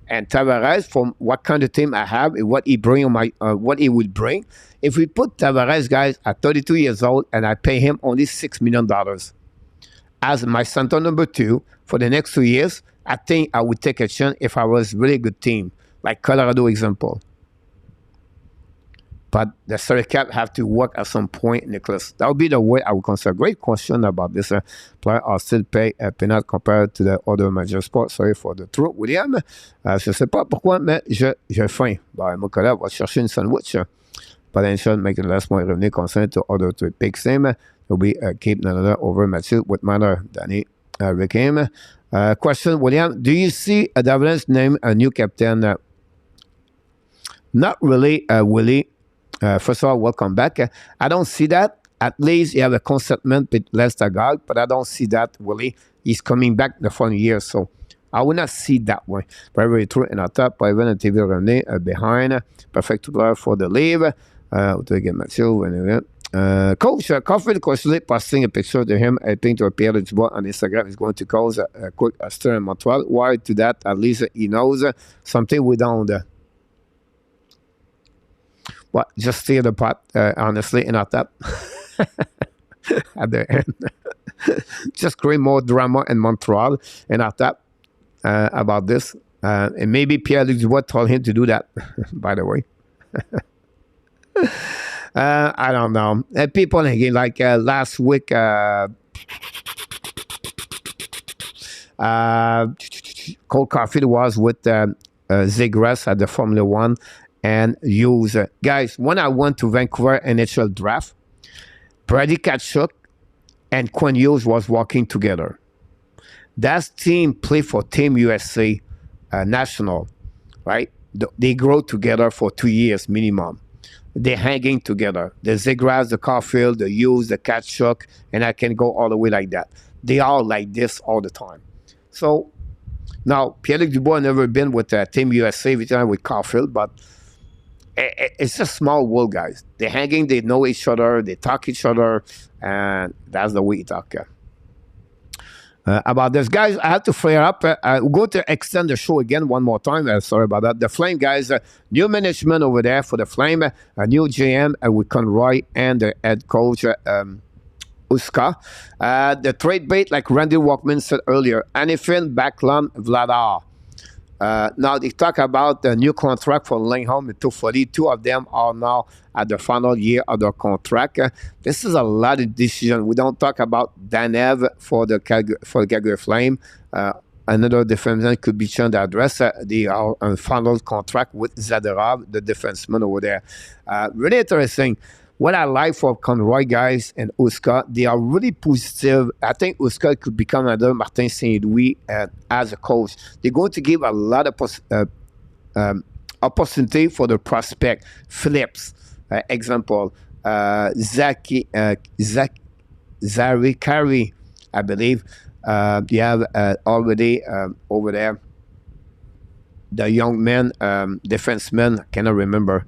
And Tavares, from what kind of team I have, and what he bring, what he would bring. If we put Tavares, guys, at 32 years old, and I pay him only $6 million as my center number 2 for the next 2 years, I think I would take a chance if I was really a good team, like Colorado example. But the salary cap have to work at some point, Nicholas. That would be the way I would consider. Great question about this. Player are still pay a peanut compared to the other major sports. Sorry for the truth, William. Je ne sais pas pourquoi, mais j'ai faim. Mon collègue va chercher une sandwich. Potential make the last point revenue concerned to other to pick same. Will be keep another over Matthew with manner Danny Rickham. Question, William, do you see a Davenant name a new captain? Not really, Willie. First of all, welcome back. I don't see that. At least you have a consentment with Lester God, but I don't see that, Willie. He's coming back the following year, so I will not see that one. Very true in our top, by even TV René behind. Perfect player for the leave. To again, Matthew. Coach, Caulfield constantly posting a picture of him, I think, to Pierre Dubois on Instagram is going to cause a quick stir in Montreal. Why to that? At least he knows something we don't. What? Just stir the pot, honestly, in our top. At the end. Just create more drama in Montreal in our top about this. And maybe Pierre Dubois told him to do that, by the way. I don't know. People again, like last week, Cole Caulfield was with Zegras at the Formula One and used. Guys, when I went to Vancouver NHL draft, Brady Tkachuk and Quinn Hughes was working together. That team played for Team USA National, right? They grow together for 2 years minimum. They're hanging together. The Zegras, the Caulfield, the Hughes, the Tkachuk, and I can go all the way like that. They are like this all the time. So now Pierre-Luc Dubois never been with Team USA every time with Caulfield, but it's a small world, guys. They're hanging, they know each other, they talk each other, and that's the way you talk. about this. Guys, I have to flare up. We're going to extend the show again one more time. Sorry about that. The Flame, guys, new management over there for the Flame, a new GM with Conroy and the head coach, Uska. The trade bait, like Randy Walkman said earlier, Anifin, Backlund, Vladar. Now they talk about the new contract for Lindholm and Toffoli. Two of them are now at the final year of their contract. This is a lot of decision. We don't talk about Danev for the Calgary Flame. Another defenseman could be changed address. They are on final contract with Zadorov, the defenseman over there. Really interesting. What I like for Conroy, guys, and Uska, they are really positive. I think Uska could become another Martin Saint-Louis as a coach. They're going to give a lot of opportunity for the prospect. Phillips, example, Zachary Carey, I believe. You have already over there the young man, defenseman, I cannot remember.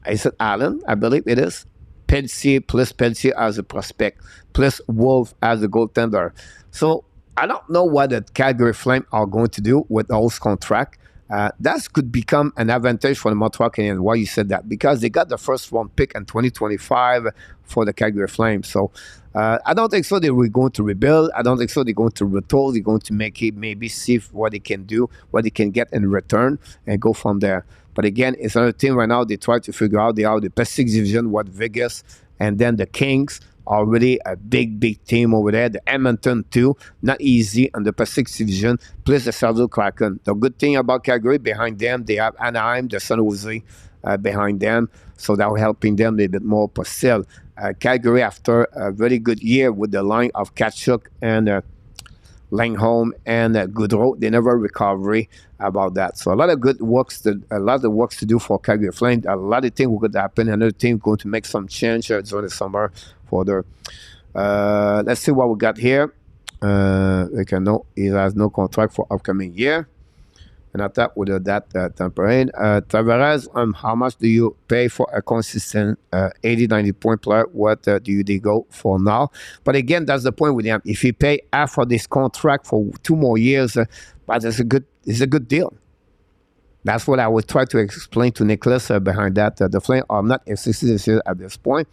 I said Allen, I believe it is. Peltier plus Peltier as a prospect, plus Wolf as a goaltender. So I don't know what the Calgary Flame are going to do with those contract. That could become an advantage for the Montreal Canadiens. Why you said that? Because they got the first round pick in 2025 for the Calgary Flame. So I don't think so they were going to rebuild. I don't think so they're going to retool. They're going to make it, maybe see what they can do, what they can get in return, and go from there. But again, it's another team right now. They try to figure out they are the Pacific Division, what Vegas, and then the Kings are really a big team over there. The Edmonton too, not easy on the Pacific Division, plus the Seattle Kraken. The good thing about Calgary, behind them, they have Anaheim, the San Jose behind them, so that will helping them a little bit more. But still, Calgary, after a very good year with the line of Tkachuk and Lindholm and Goodrow, they never recovery about that. So a lot of good works, to do for Calgary Flame. A lot of things could happen. Another team going to make some change during the summer for their. Let's see what we got here. He has no contract for upcoming year. And at that, with that temporary. Tavares, how much do you pay for a consistent 80, 90-point player? What do they go for now? But again, that's the point with him. If you pay half of this contract for 2 more years, but it's a good deal. That's what I would try to explain to Nicholas behind that. The Flame are not exclusive at this point.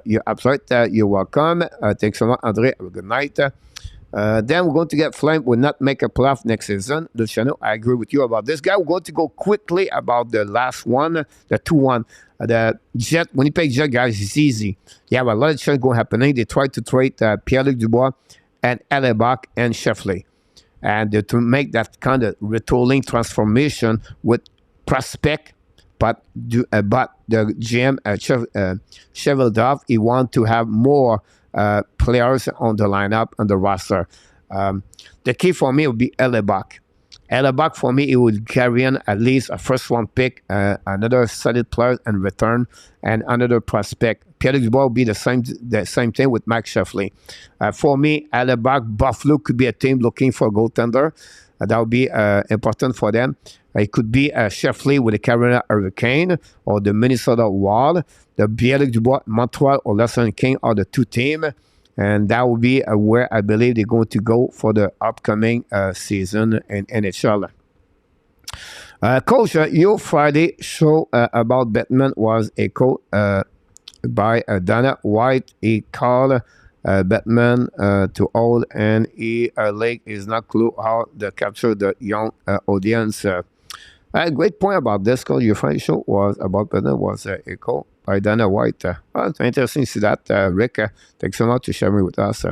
You're absolutely you're welcome. Thanks so much, Andre. Have a good night. Then we're going to get Flame will not make a playoff next season. Luciano, I agree with you about this guy. We're going to go quickly about the last one, the 2-1. The Jet, when you pay Jet, guys, it's easy. You have a lot of change going happening. They tried to trade Pierre-Luc Dubois and Hellebuck and Sheffley. And to make that kind of retooling transformation with prospect, but the GM, Cheveldov, he want to have more players on the lineup, on the roster. The key for me would be Hellebuck. Hellebuck, for me, it would carry in at least a first-round pick, another solid player in return, and another prospect. Pierre Dubois would be the same thing with Mike Sheffley. For me, Hellebuck, Buffalo could be a team looking for a goaltender. That would be important for them. It could be Sheffley with the Carolina Hurricane or the Minnesota Wild. The Pierre-Luc Dubois, Montreal or Lassana King are the 2 teams. And that will be where I believe they're going to go for the upcoming season in NHL. Coach, your Friday show about Batman was echoed by Dana White. He called Batman to old, and he like is not clue how to capture the young audience. A great point about this, because your Friday show was about Batman was echoed by Dana White. It's interesting to see that, Rick. Thanks so much to share me with us.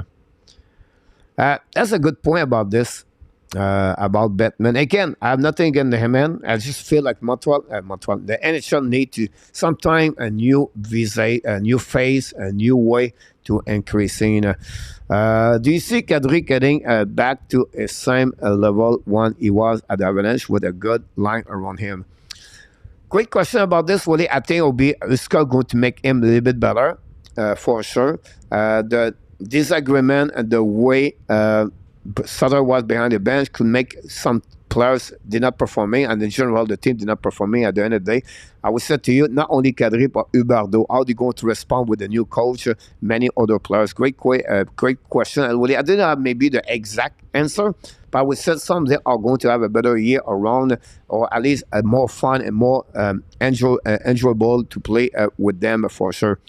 That's a good point about this, about Batman. Again, I have nothing against him, man. I just feel like Montreal, the NHL need to sometime a new visage, a new face, a new way to increasing. Do you see Kadri getting back to a same level when he was at the Avalanche with a good line around him? Great question about this, Willie. I think it will be Scott going to make him a little bit better, for sure. The disagreement and the way Sutter was behind the bench could make some players did not performing, and in general, the team did not performing at the end of the day. I would say to you, not only Kadri, but Huberdeau, how are they going to respond with the new coach, many other players? Great question. And really, I didn't have maybe the exact answer, but I would say some they are going to have a better year around, or at least a more fun and more enjoyable to play with them for sure.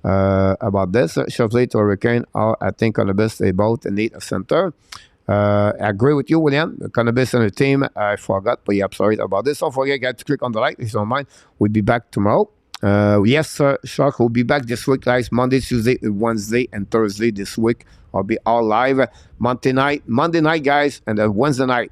About this, Chevrolet to Hurricane are, I think, Cannabis they both need a center. I agree with you, William. Cannabis and the team, I forgot, but yeah, I'm sorry about this. Don't forget, guys, to click on the like if you don't mind. We'll be back tomorrow. Yes, sir, Shark will be back this week, guys. Monday, Tuesday, Wednesday, and Thursday this week. I'll be all live. Monday night, guys, and then Wednesday night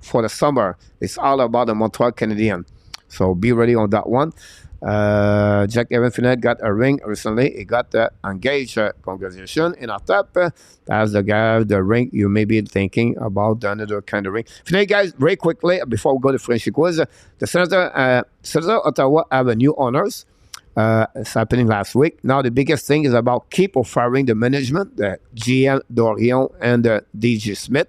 for the summer. It's all about the Montreal Canadiens. So be ready on that one. Jack Evan Finette got a ring recently. He got engaged. Congratulations. In our top, that's the guy, the ring you may be thinking about, another kind of ring. Finette, guys, very quickly, before we go to Frenchy Quiz, the Senator Ottawa have a new owners. It's happening last week. Now, the biggest thing is about keep or firing the management, the GM Dorion and the DJ Smith.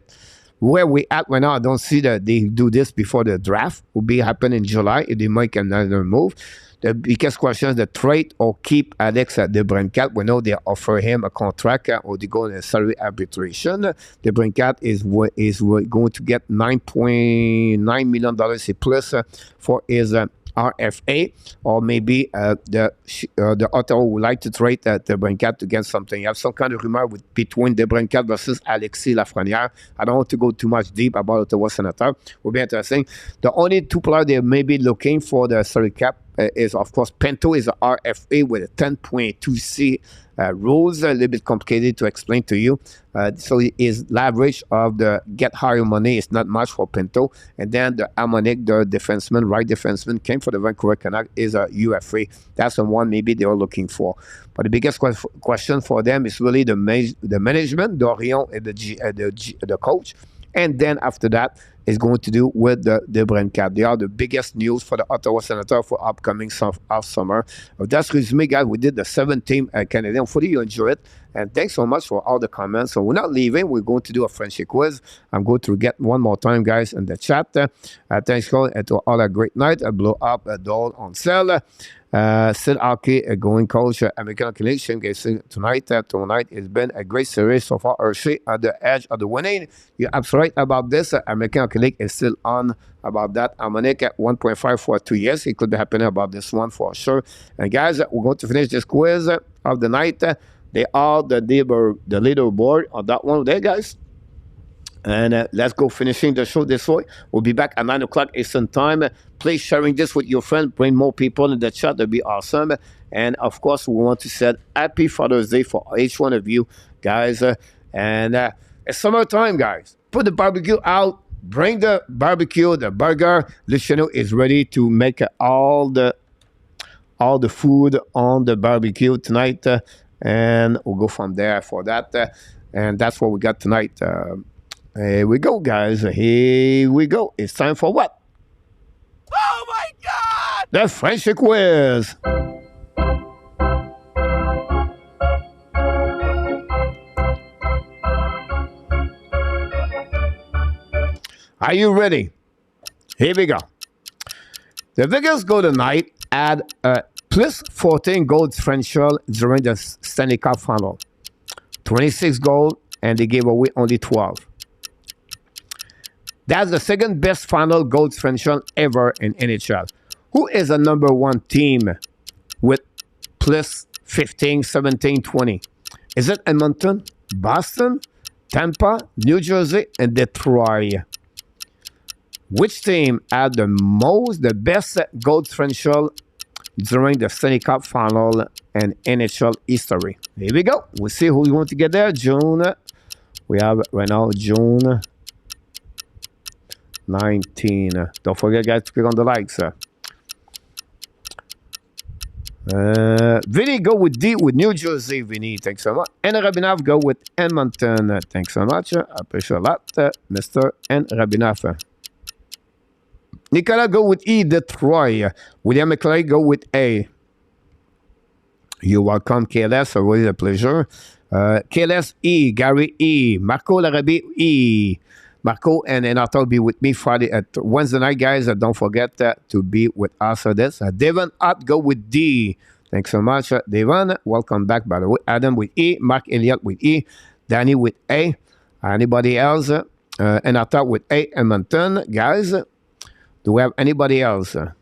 Where we at right now, I don't see that they do this before the draft. Will be happen in July if they make another move. The biggest question is the trade or keep Alex DeBrincat. We know they offer him a contract or they go in a salary arbitration. DeBrincat is going to get $9.9 million plus for his RFA, or maybe the Ottawa would like to trade DeBrincat to get something. You have some kind of rumor between DeBrincat versus Alexis Lafrenière. I don't want to go too much deep about Ottawa Senator. Will be interesting. The only two players they may be looking for the salary cap is, of course, Pinto is a RFA with a 10.2C rules. A little bit complicated to explain to you. So his leverage of the get higher money is not much for Pinto. And then the Harmonic, the defenseman, right defenseman, came for the Vancouver Canucks, is a UFA. That's the one maybe they are looking for. But the biggest question for them is really the management, Dorion and the coach. And then after that, is going to do with the DeBrincat. They are the biggest news for the Ottawa Senator for upcoming summer. That's resume, guys. We did the 7-team Canadian. Hopefully you enjoy it. And thanks so much for all the comments. So we're not leaving. We're going to do a Frenchy Quiz. I'm going to get one more time, guys, in the chat. Thanks, Cole, and to all a great night. Blow up a doll on sale. Sid Hockey, a going coach, American Connection tonight. Tonight has been a great series so far. Hershey at the edge of the winning. You're absolutely right about this. American Connection is still on about that. Harmonic at 1.5 for 2 years. It could be happening about this one for sure. And guys, we're going to finish this quiz of the night. They are the leaderboard on that one there, guys. And let's go finishing the show this way. We'll be back at 9 o'clock Eastern Time. Please sharing this with your friend. Bring more people in the chat. That'd be awesome. And, of course, we want to say Happy Father's Day for each one of you, guys. And it's summertime, guys. Put the barbecue out. Bring the barbecue, the burger. Luciano is ready to make all the food on the barbecue tonight. And we'll go from there for that. And that's what we got tonight. Here we go, guys. Here we go. It's time for what? Oh, my God! The Frenchy Quiz. Are you ready? Here we go. The Vegas Golden Knights had a plus 14 goal differential during the Stanley Cup final. 26 goals, and they gave away only 12. That's the second best final goal differential ever in NHL. Who is the number one team with plus 15, 17, 20? Is it Edmonton, Boston, Tampa, New Jersey, and Detroit? Which team had the best goal differential during the Stanley Cup final and NHL history? Here we go. We'll see who we want to get there. June. We have right now June 19. Don't forget, guys, to click on the likes. Vinny, go with D with New Jersey. Vinny, thanks so much. And Rabinov, go with Edmonton. Thanks so much. I appreciate a lot, Mr. N. Rabinov. Nicolas, go with E, Detroit. William McClay, go with A. You're welcome, KLS. Always a pleasure. KLS, E. Gary, E. Marco Larabi, E. Marco and Renata will be with me Friday at Wednesday night, guys. Don't forget to be with us for this. Devon Ott, go with D. Thanks so much, Devon. Welcome back, by the way. Adam with E. Mark Elliott with E. Danny with A. Anybody else? Renata with A. Edmonton. Guys, do we have anybody else? I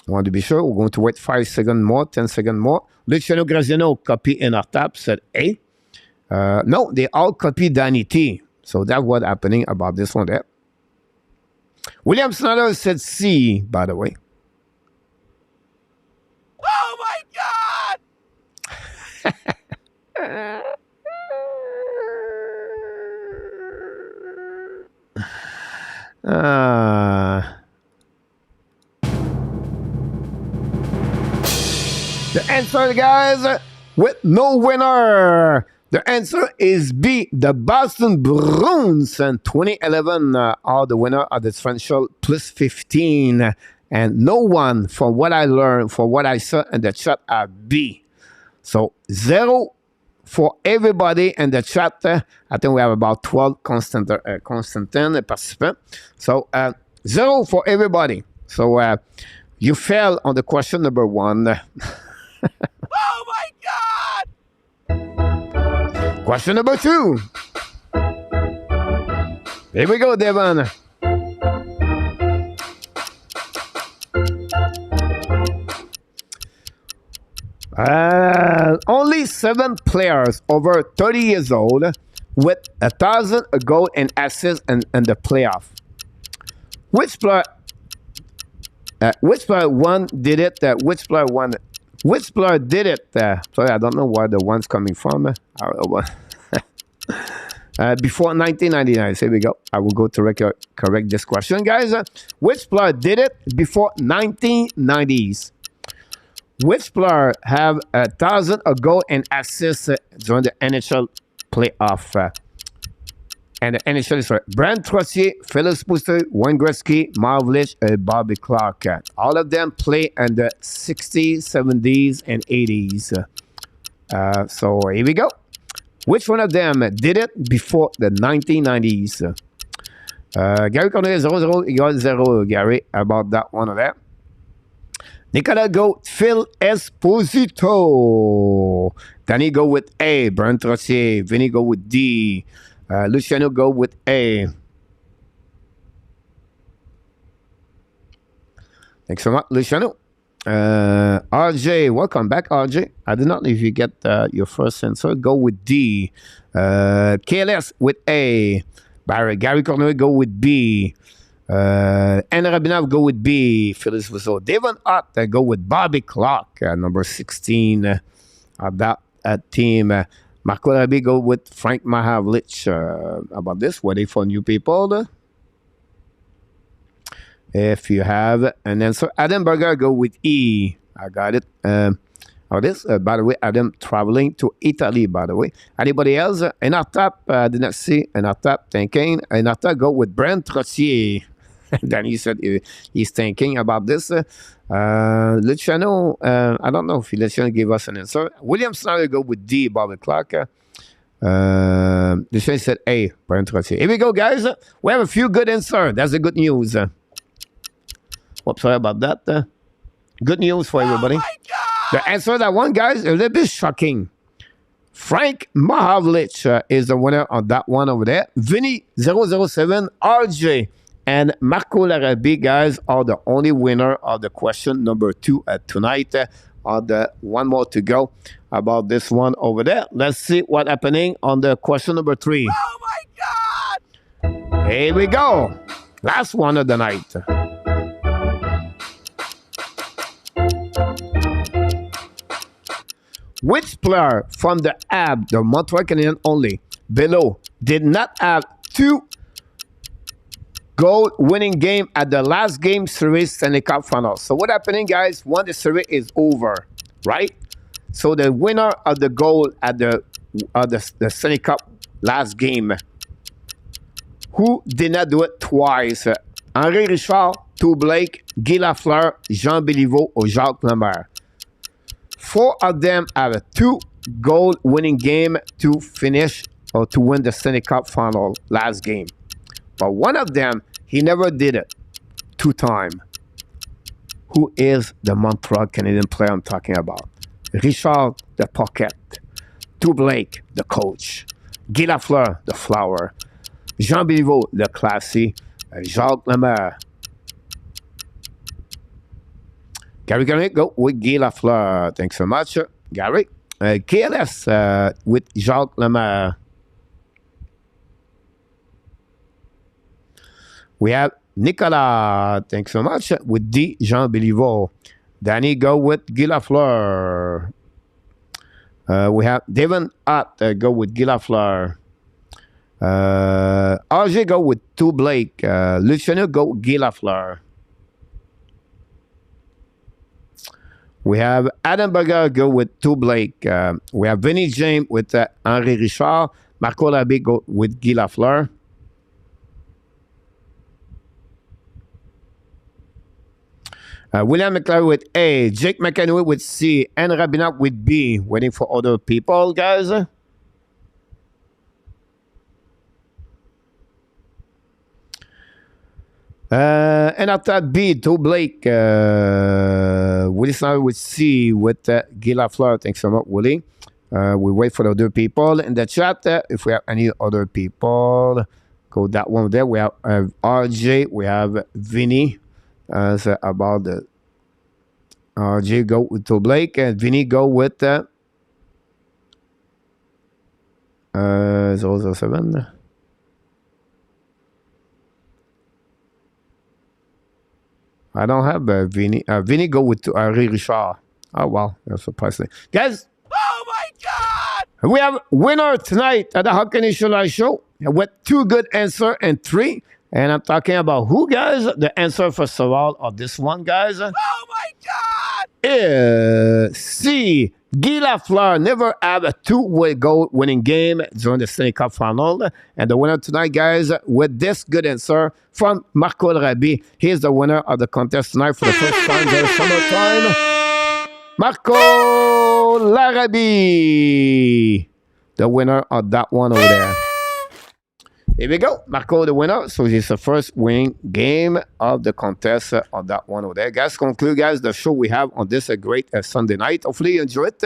want to be sure. We're going to wait 5 seconds more, 10 seconds more. Luciano Graziano copy in our tab, said A. No, they all copy Danny T. So that's what's happening about this one there. William Snyder said C, by the way. Oh my God! The answer, guys, with no winner. The answer is B. The Boston Bruins in 2011 are the winner of the differential plus 15. And no one, from what I learned, from what I saw in the chat, are B. So 0 for everybody in the chat. I think we have about 12 constant participants. So 0 for everybody. So you fell on the question number 1. Oh my God! Question number 2. Here we go, Devon. Only 7 players over 30 years old with 1,000 goals and assists in the playoff. Which player one did it? Which player did it? Sorry, I don't know where the one's coming from. Before 1999. Here we go. I will go to correct this question, guys. Which player did it before 1990s? Which player have 1,000 goals and assists during the NHL playoff? And the NHL is Brent Trottier, Phyllis Booster, Wayne Gretzky, Marvlich, Bobby Clark. All of them play in the 60s, 70s, and 80s. So here we go. Which one of them did it before the 1990s? Gary Cornelius 0-0, you got 0, Gary, about that one of that. Nicolas go Phil Esposito. Danny go with A. Brent Trottier. Vinny go with D. Luciano go with A. Thanks so much, Luciano. RJ, welcome back, RJ. I did not know if you get your first answer. Go with D. KLS with A. Gary Cornelius go with B. Anna Rabinov go with B. Phyllis Wiesel. Devon Ott go with Bobby Clark, number 16 of that team. Marco Rabi go with Frank Mahavlich. About this, waiting for new people. If you have an answer, Adam Berger go with E. I got it. This, by the way, Adam traveling to Italy, by the way. Anybody else? Enatap, I did not see Enatap thinking. Enatap go with Brent Trottier. Then he said he's thinking about this. Luciano, I don't know if Luciano gave us an answer. William Snyder go with D, Bobby Clark. Luciano said A, Brent Trottier. Here we go, guys. We have a few good answers. That's the good news. Oops, sorry about that. Good news for everybody. Oh my God! The answer that one, guys, is a little bit shocking. Frank Mahavlich is the winner on that one over there. Vinny 007, RJ, and Marco Larabi, guys, are the only winner of the question number 2 tonight. One more to go about this one over there. Let's see what's happening on the question number 3. Oh my God! Here we go. Last one of the night. Which player from the Montreal Canadiens only, below, did not have 2 goal-winning game at the last game series Stanley Cup final? So what happening, guys, when the series is over, right? So the winner of the goal at the Stanley Cup last game, who did not do it twice? Henri Richard, Tou Blake, Guy Lafleur, Jean Béliveau, or Jacques Lambert. 4 of them have a 2 goal winning game to finish or to win the Stanley Cup final last game. But one of them, he never did it. 2-time. Who is the Montreal Canadian player I'm talking about? Richard, the pocket. Blake, the coach. Guy Lafleur, the flower. Jean Béliveau, the classy. Jacques Lemaire. Gary Garnier, go with Guy Lafleur. Thanks so much, Gary. KLS with Jacques Lemaire. We have Nicolas. Thanks so much with D. Jean Béliveau. Danny, go with Guy Lafleur. We have Devon Ott, go with Guy Lafleur. RJ, go with Blake. Luciano, go Guy Lafleur. We have Adam Berger, go with Blake. We have Vinny James with Henri Richard. Marco Labbé, go with Guy Lafleur. William McLaren with A, Jake McEnroe with C, and Rabinac with B. Waiting for other people, guys. And after B, to Blake. Willie Snyder with C, with Guy Lafleur. Thanks so much, Willie. We wait for the other people in the chat. If we have any other people, go that one there. We have RJ, we have Vinny. About the RJ, go with to Blake, and Vinny go with 007. I don't have Vinny. Vinny go with Henri Richard. Oh wow, that's surprising, guys. Oh my God! We have winner tonight at the Hockey Nation Show with 2 good answers and 3. And I'm talking about who, guys? The answer, first of all, of this one, guys. Oh my God! Is C. Guy Lafleur never have a 2-way goal winning game during the Stanley Cup final. And the winner tonight, guys, with this good answer from Marco Larabie. He's the winner of the contest tonight for the first time during summertime. Marco Larabie, the winner of that one over there. Here we go. Marco, the winner. So it's the first winning game of the contest on that one over there. Guys, conclude, guys, the show we have on this great Sunday night. Hopefully you enjoy it.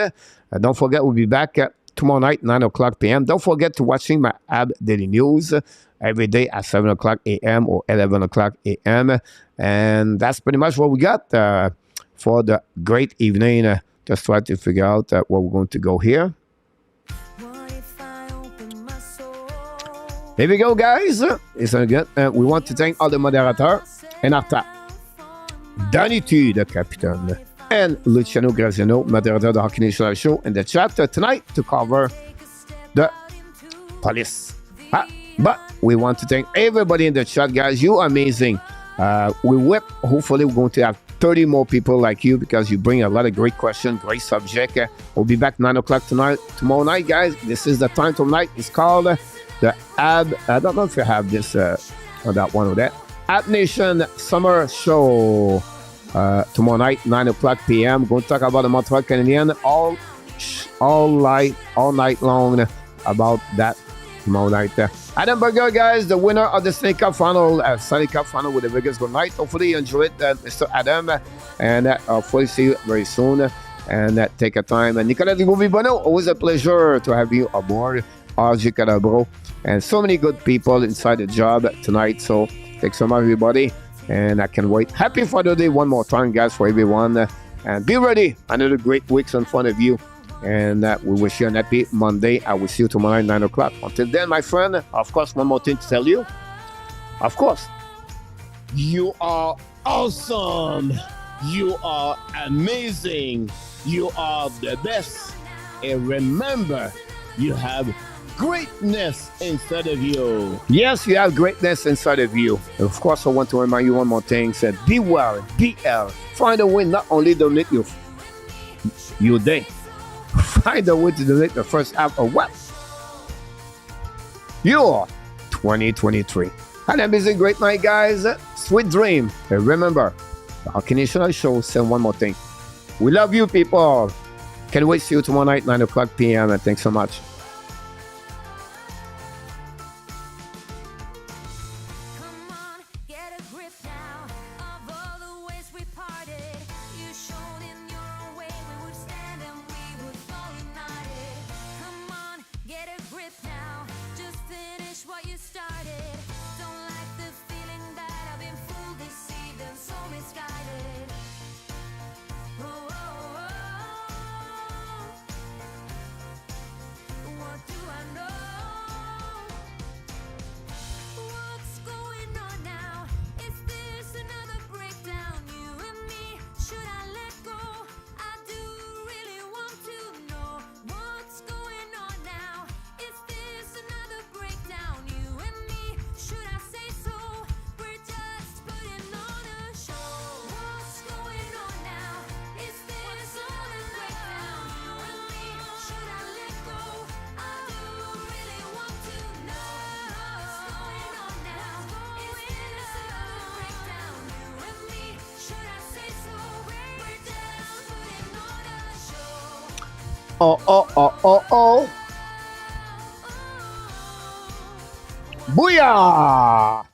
Don't forget, we'll be back tomorrow night, 9 o'clock p.m. Don't forget to watching my AB Daily News every day at 7 o'clock a.m. or 11 o'clock a.m. And that's pretty much what we got for the great evening. Just try to figure out what we're going to go here. Here we go, guys. It's good. We want to thank all the moderators and after Danny T, the captain, and Luciano Graziano, moderator of the Hockey Nation Show, in the chat tonight to cover the police. But we want to thank everybody in the chat, guys. You are amazing. Hopefully we're going to have 30 more people like you because you bring a lot of great questions, great subject. We'll be back 9 o'clock tomorrow night, guys. This is the time tonight. It's called the AB, I don't know if you have this on that one or that. AB Nation Summer Show tomorrow night, 9 o'clock p.m. Going to talk about the Montreal Canadiens all night long about that tomorrow night. Adam Berger, guys, the winner of the Stanley Cup final with the Vegas good night. Hopefully you enjoy it, Mr. Adam, and hopefully see you very soon. And take a time. Nicolas Bono, always a pleasure to have you aboard. RJ Calabro, and so many good people inside the job tonight. So thanks so much, everybody, and I can wait. Happy Father's Day one more time, guys, for everyone, and be ready. Another great week in front of you, and we wish you a happy Monday. I will see you tomorrow at 9 o'clock. Until then, my friend, of course, one more thing to tell you. Of course, you are awesome. You are amazing. You are the best. And remember, you have greatness inside of you. Yes, you have greatness inside of you. Of course, I want to remind you one more thing. Said, be well, BL. Find a way not only to donate your day. Find a way to donate the first half of what? Your 2023. An amazing great night, guys. Sweet dream. And remember, the Hockey Nation Show said one more thing. We love you, people. Can't wait to see you tomorrow night, 9 o'clock p.m. And thanks so much. Oh, oh, oh, oh, oh. Booyah!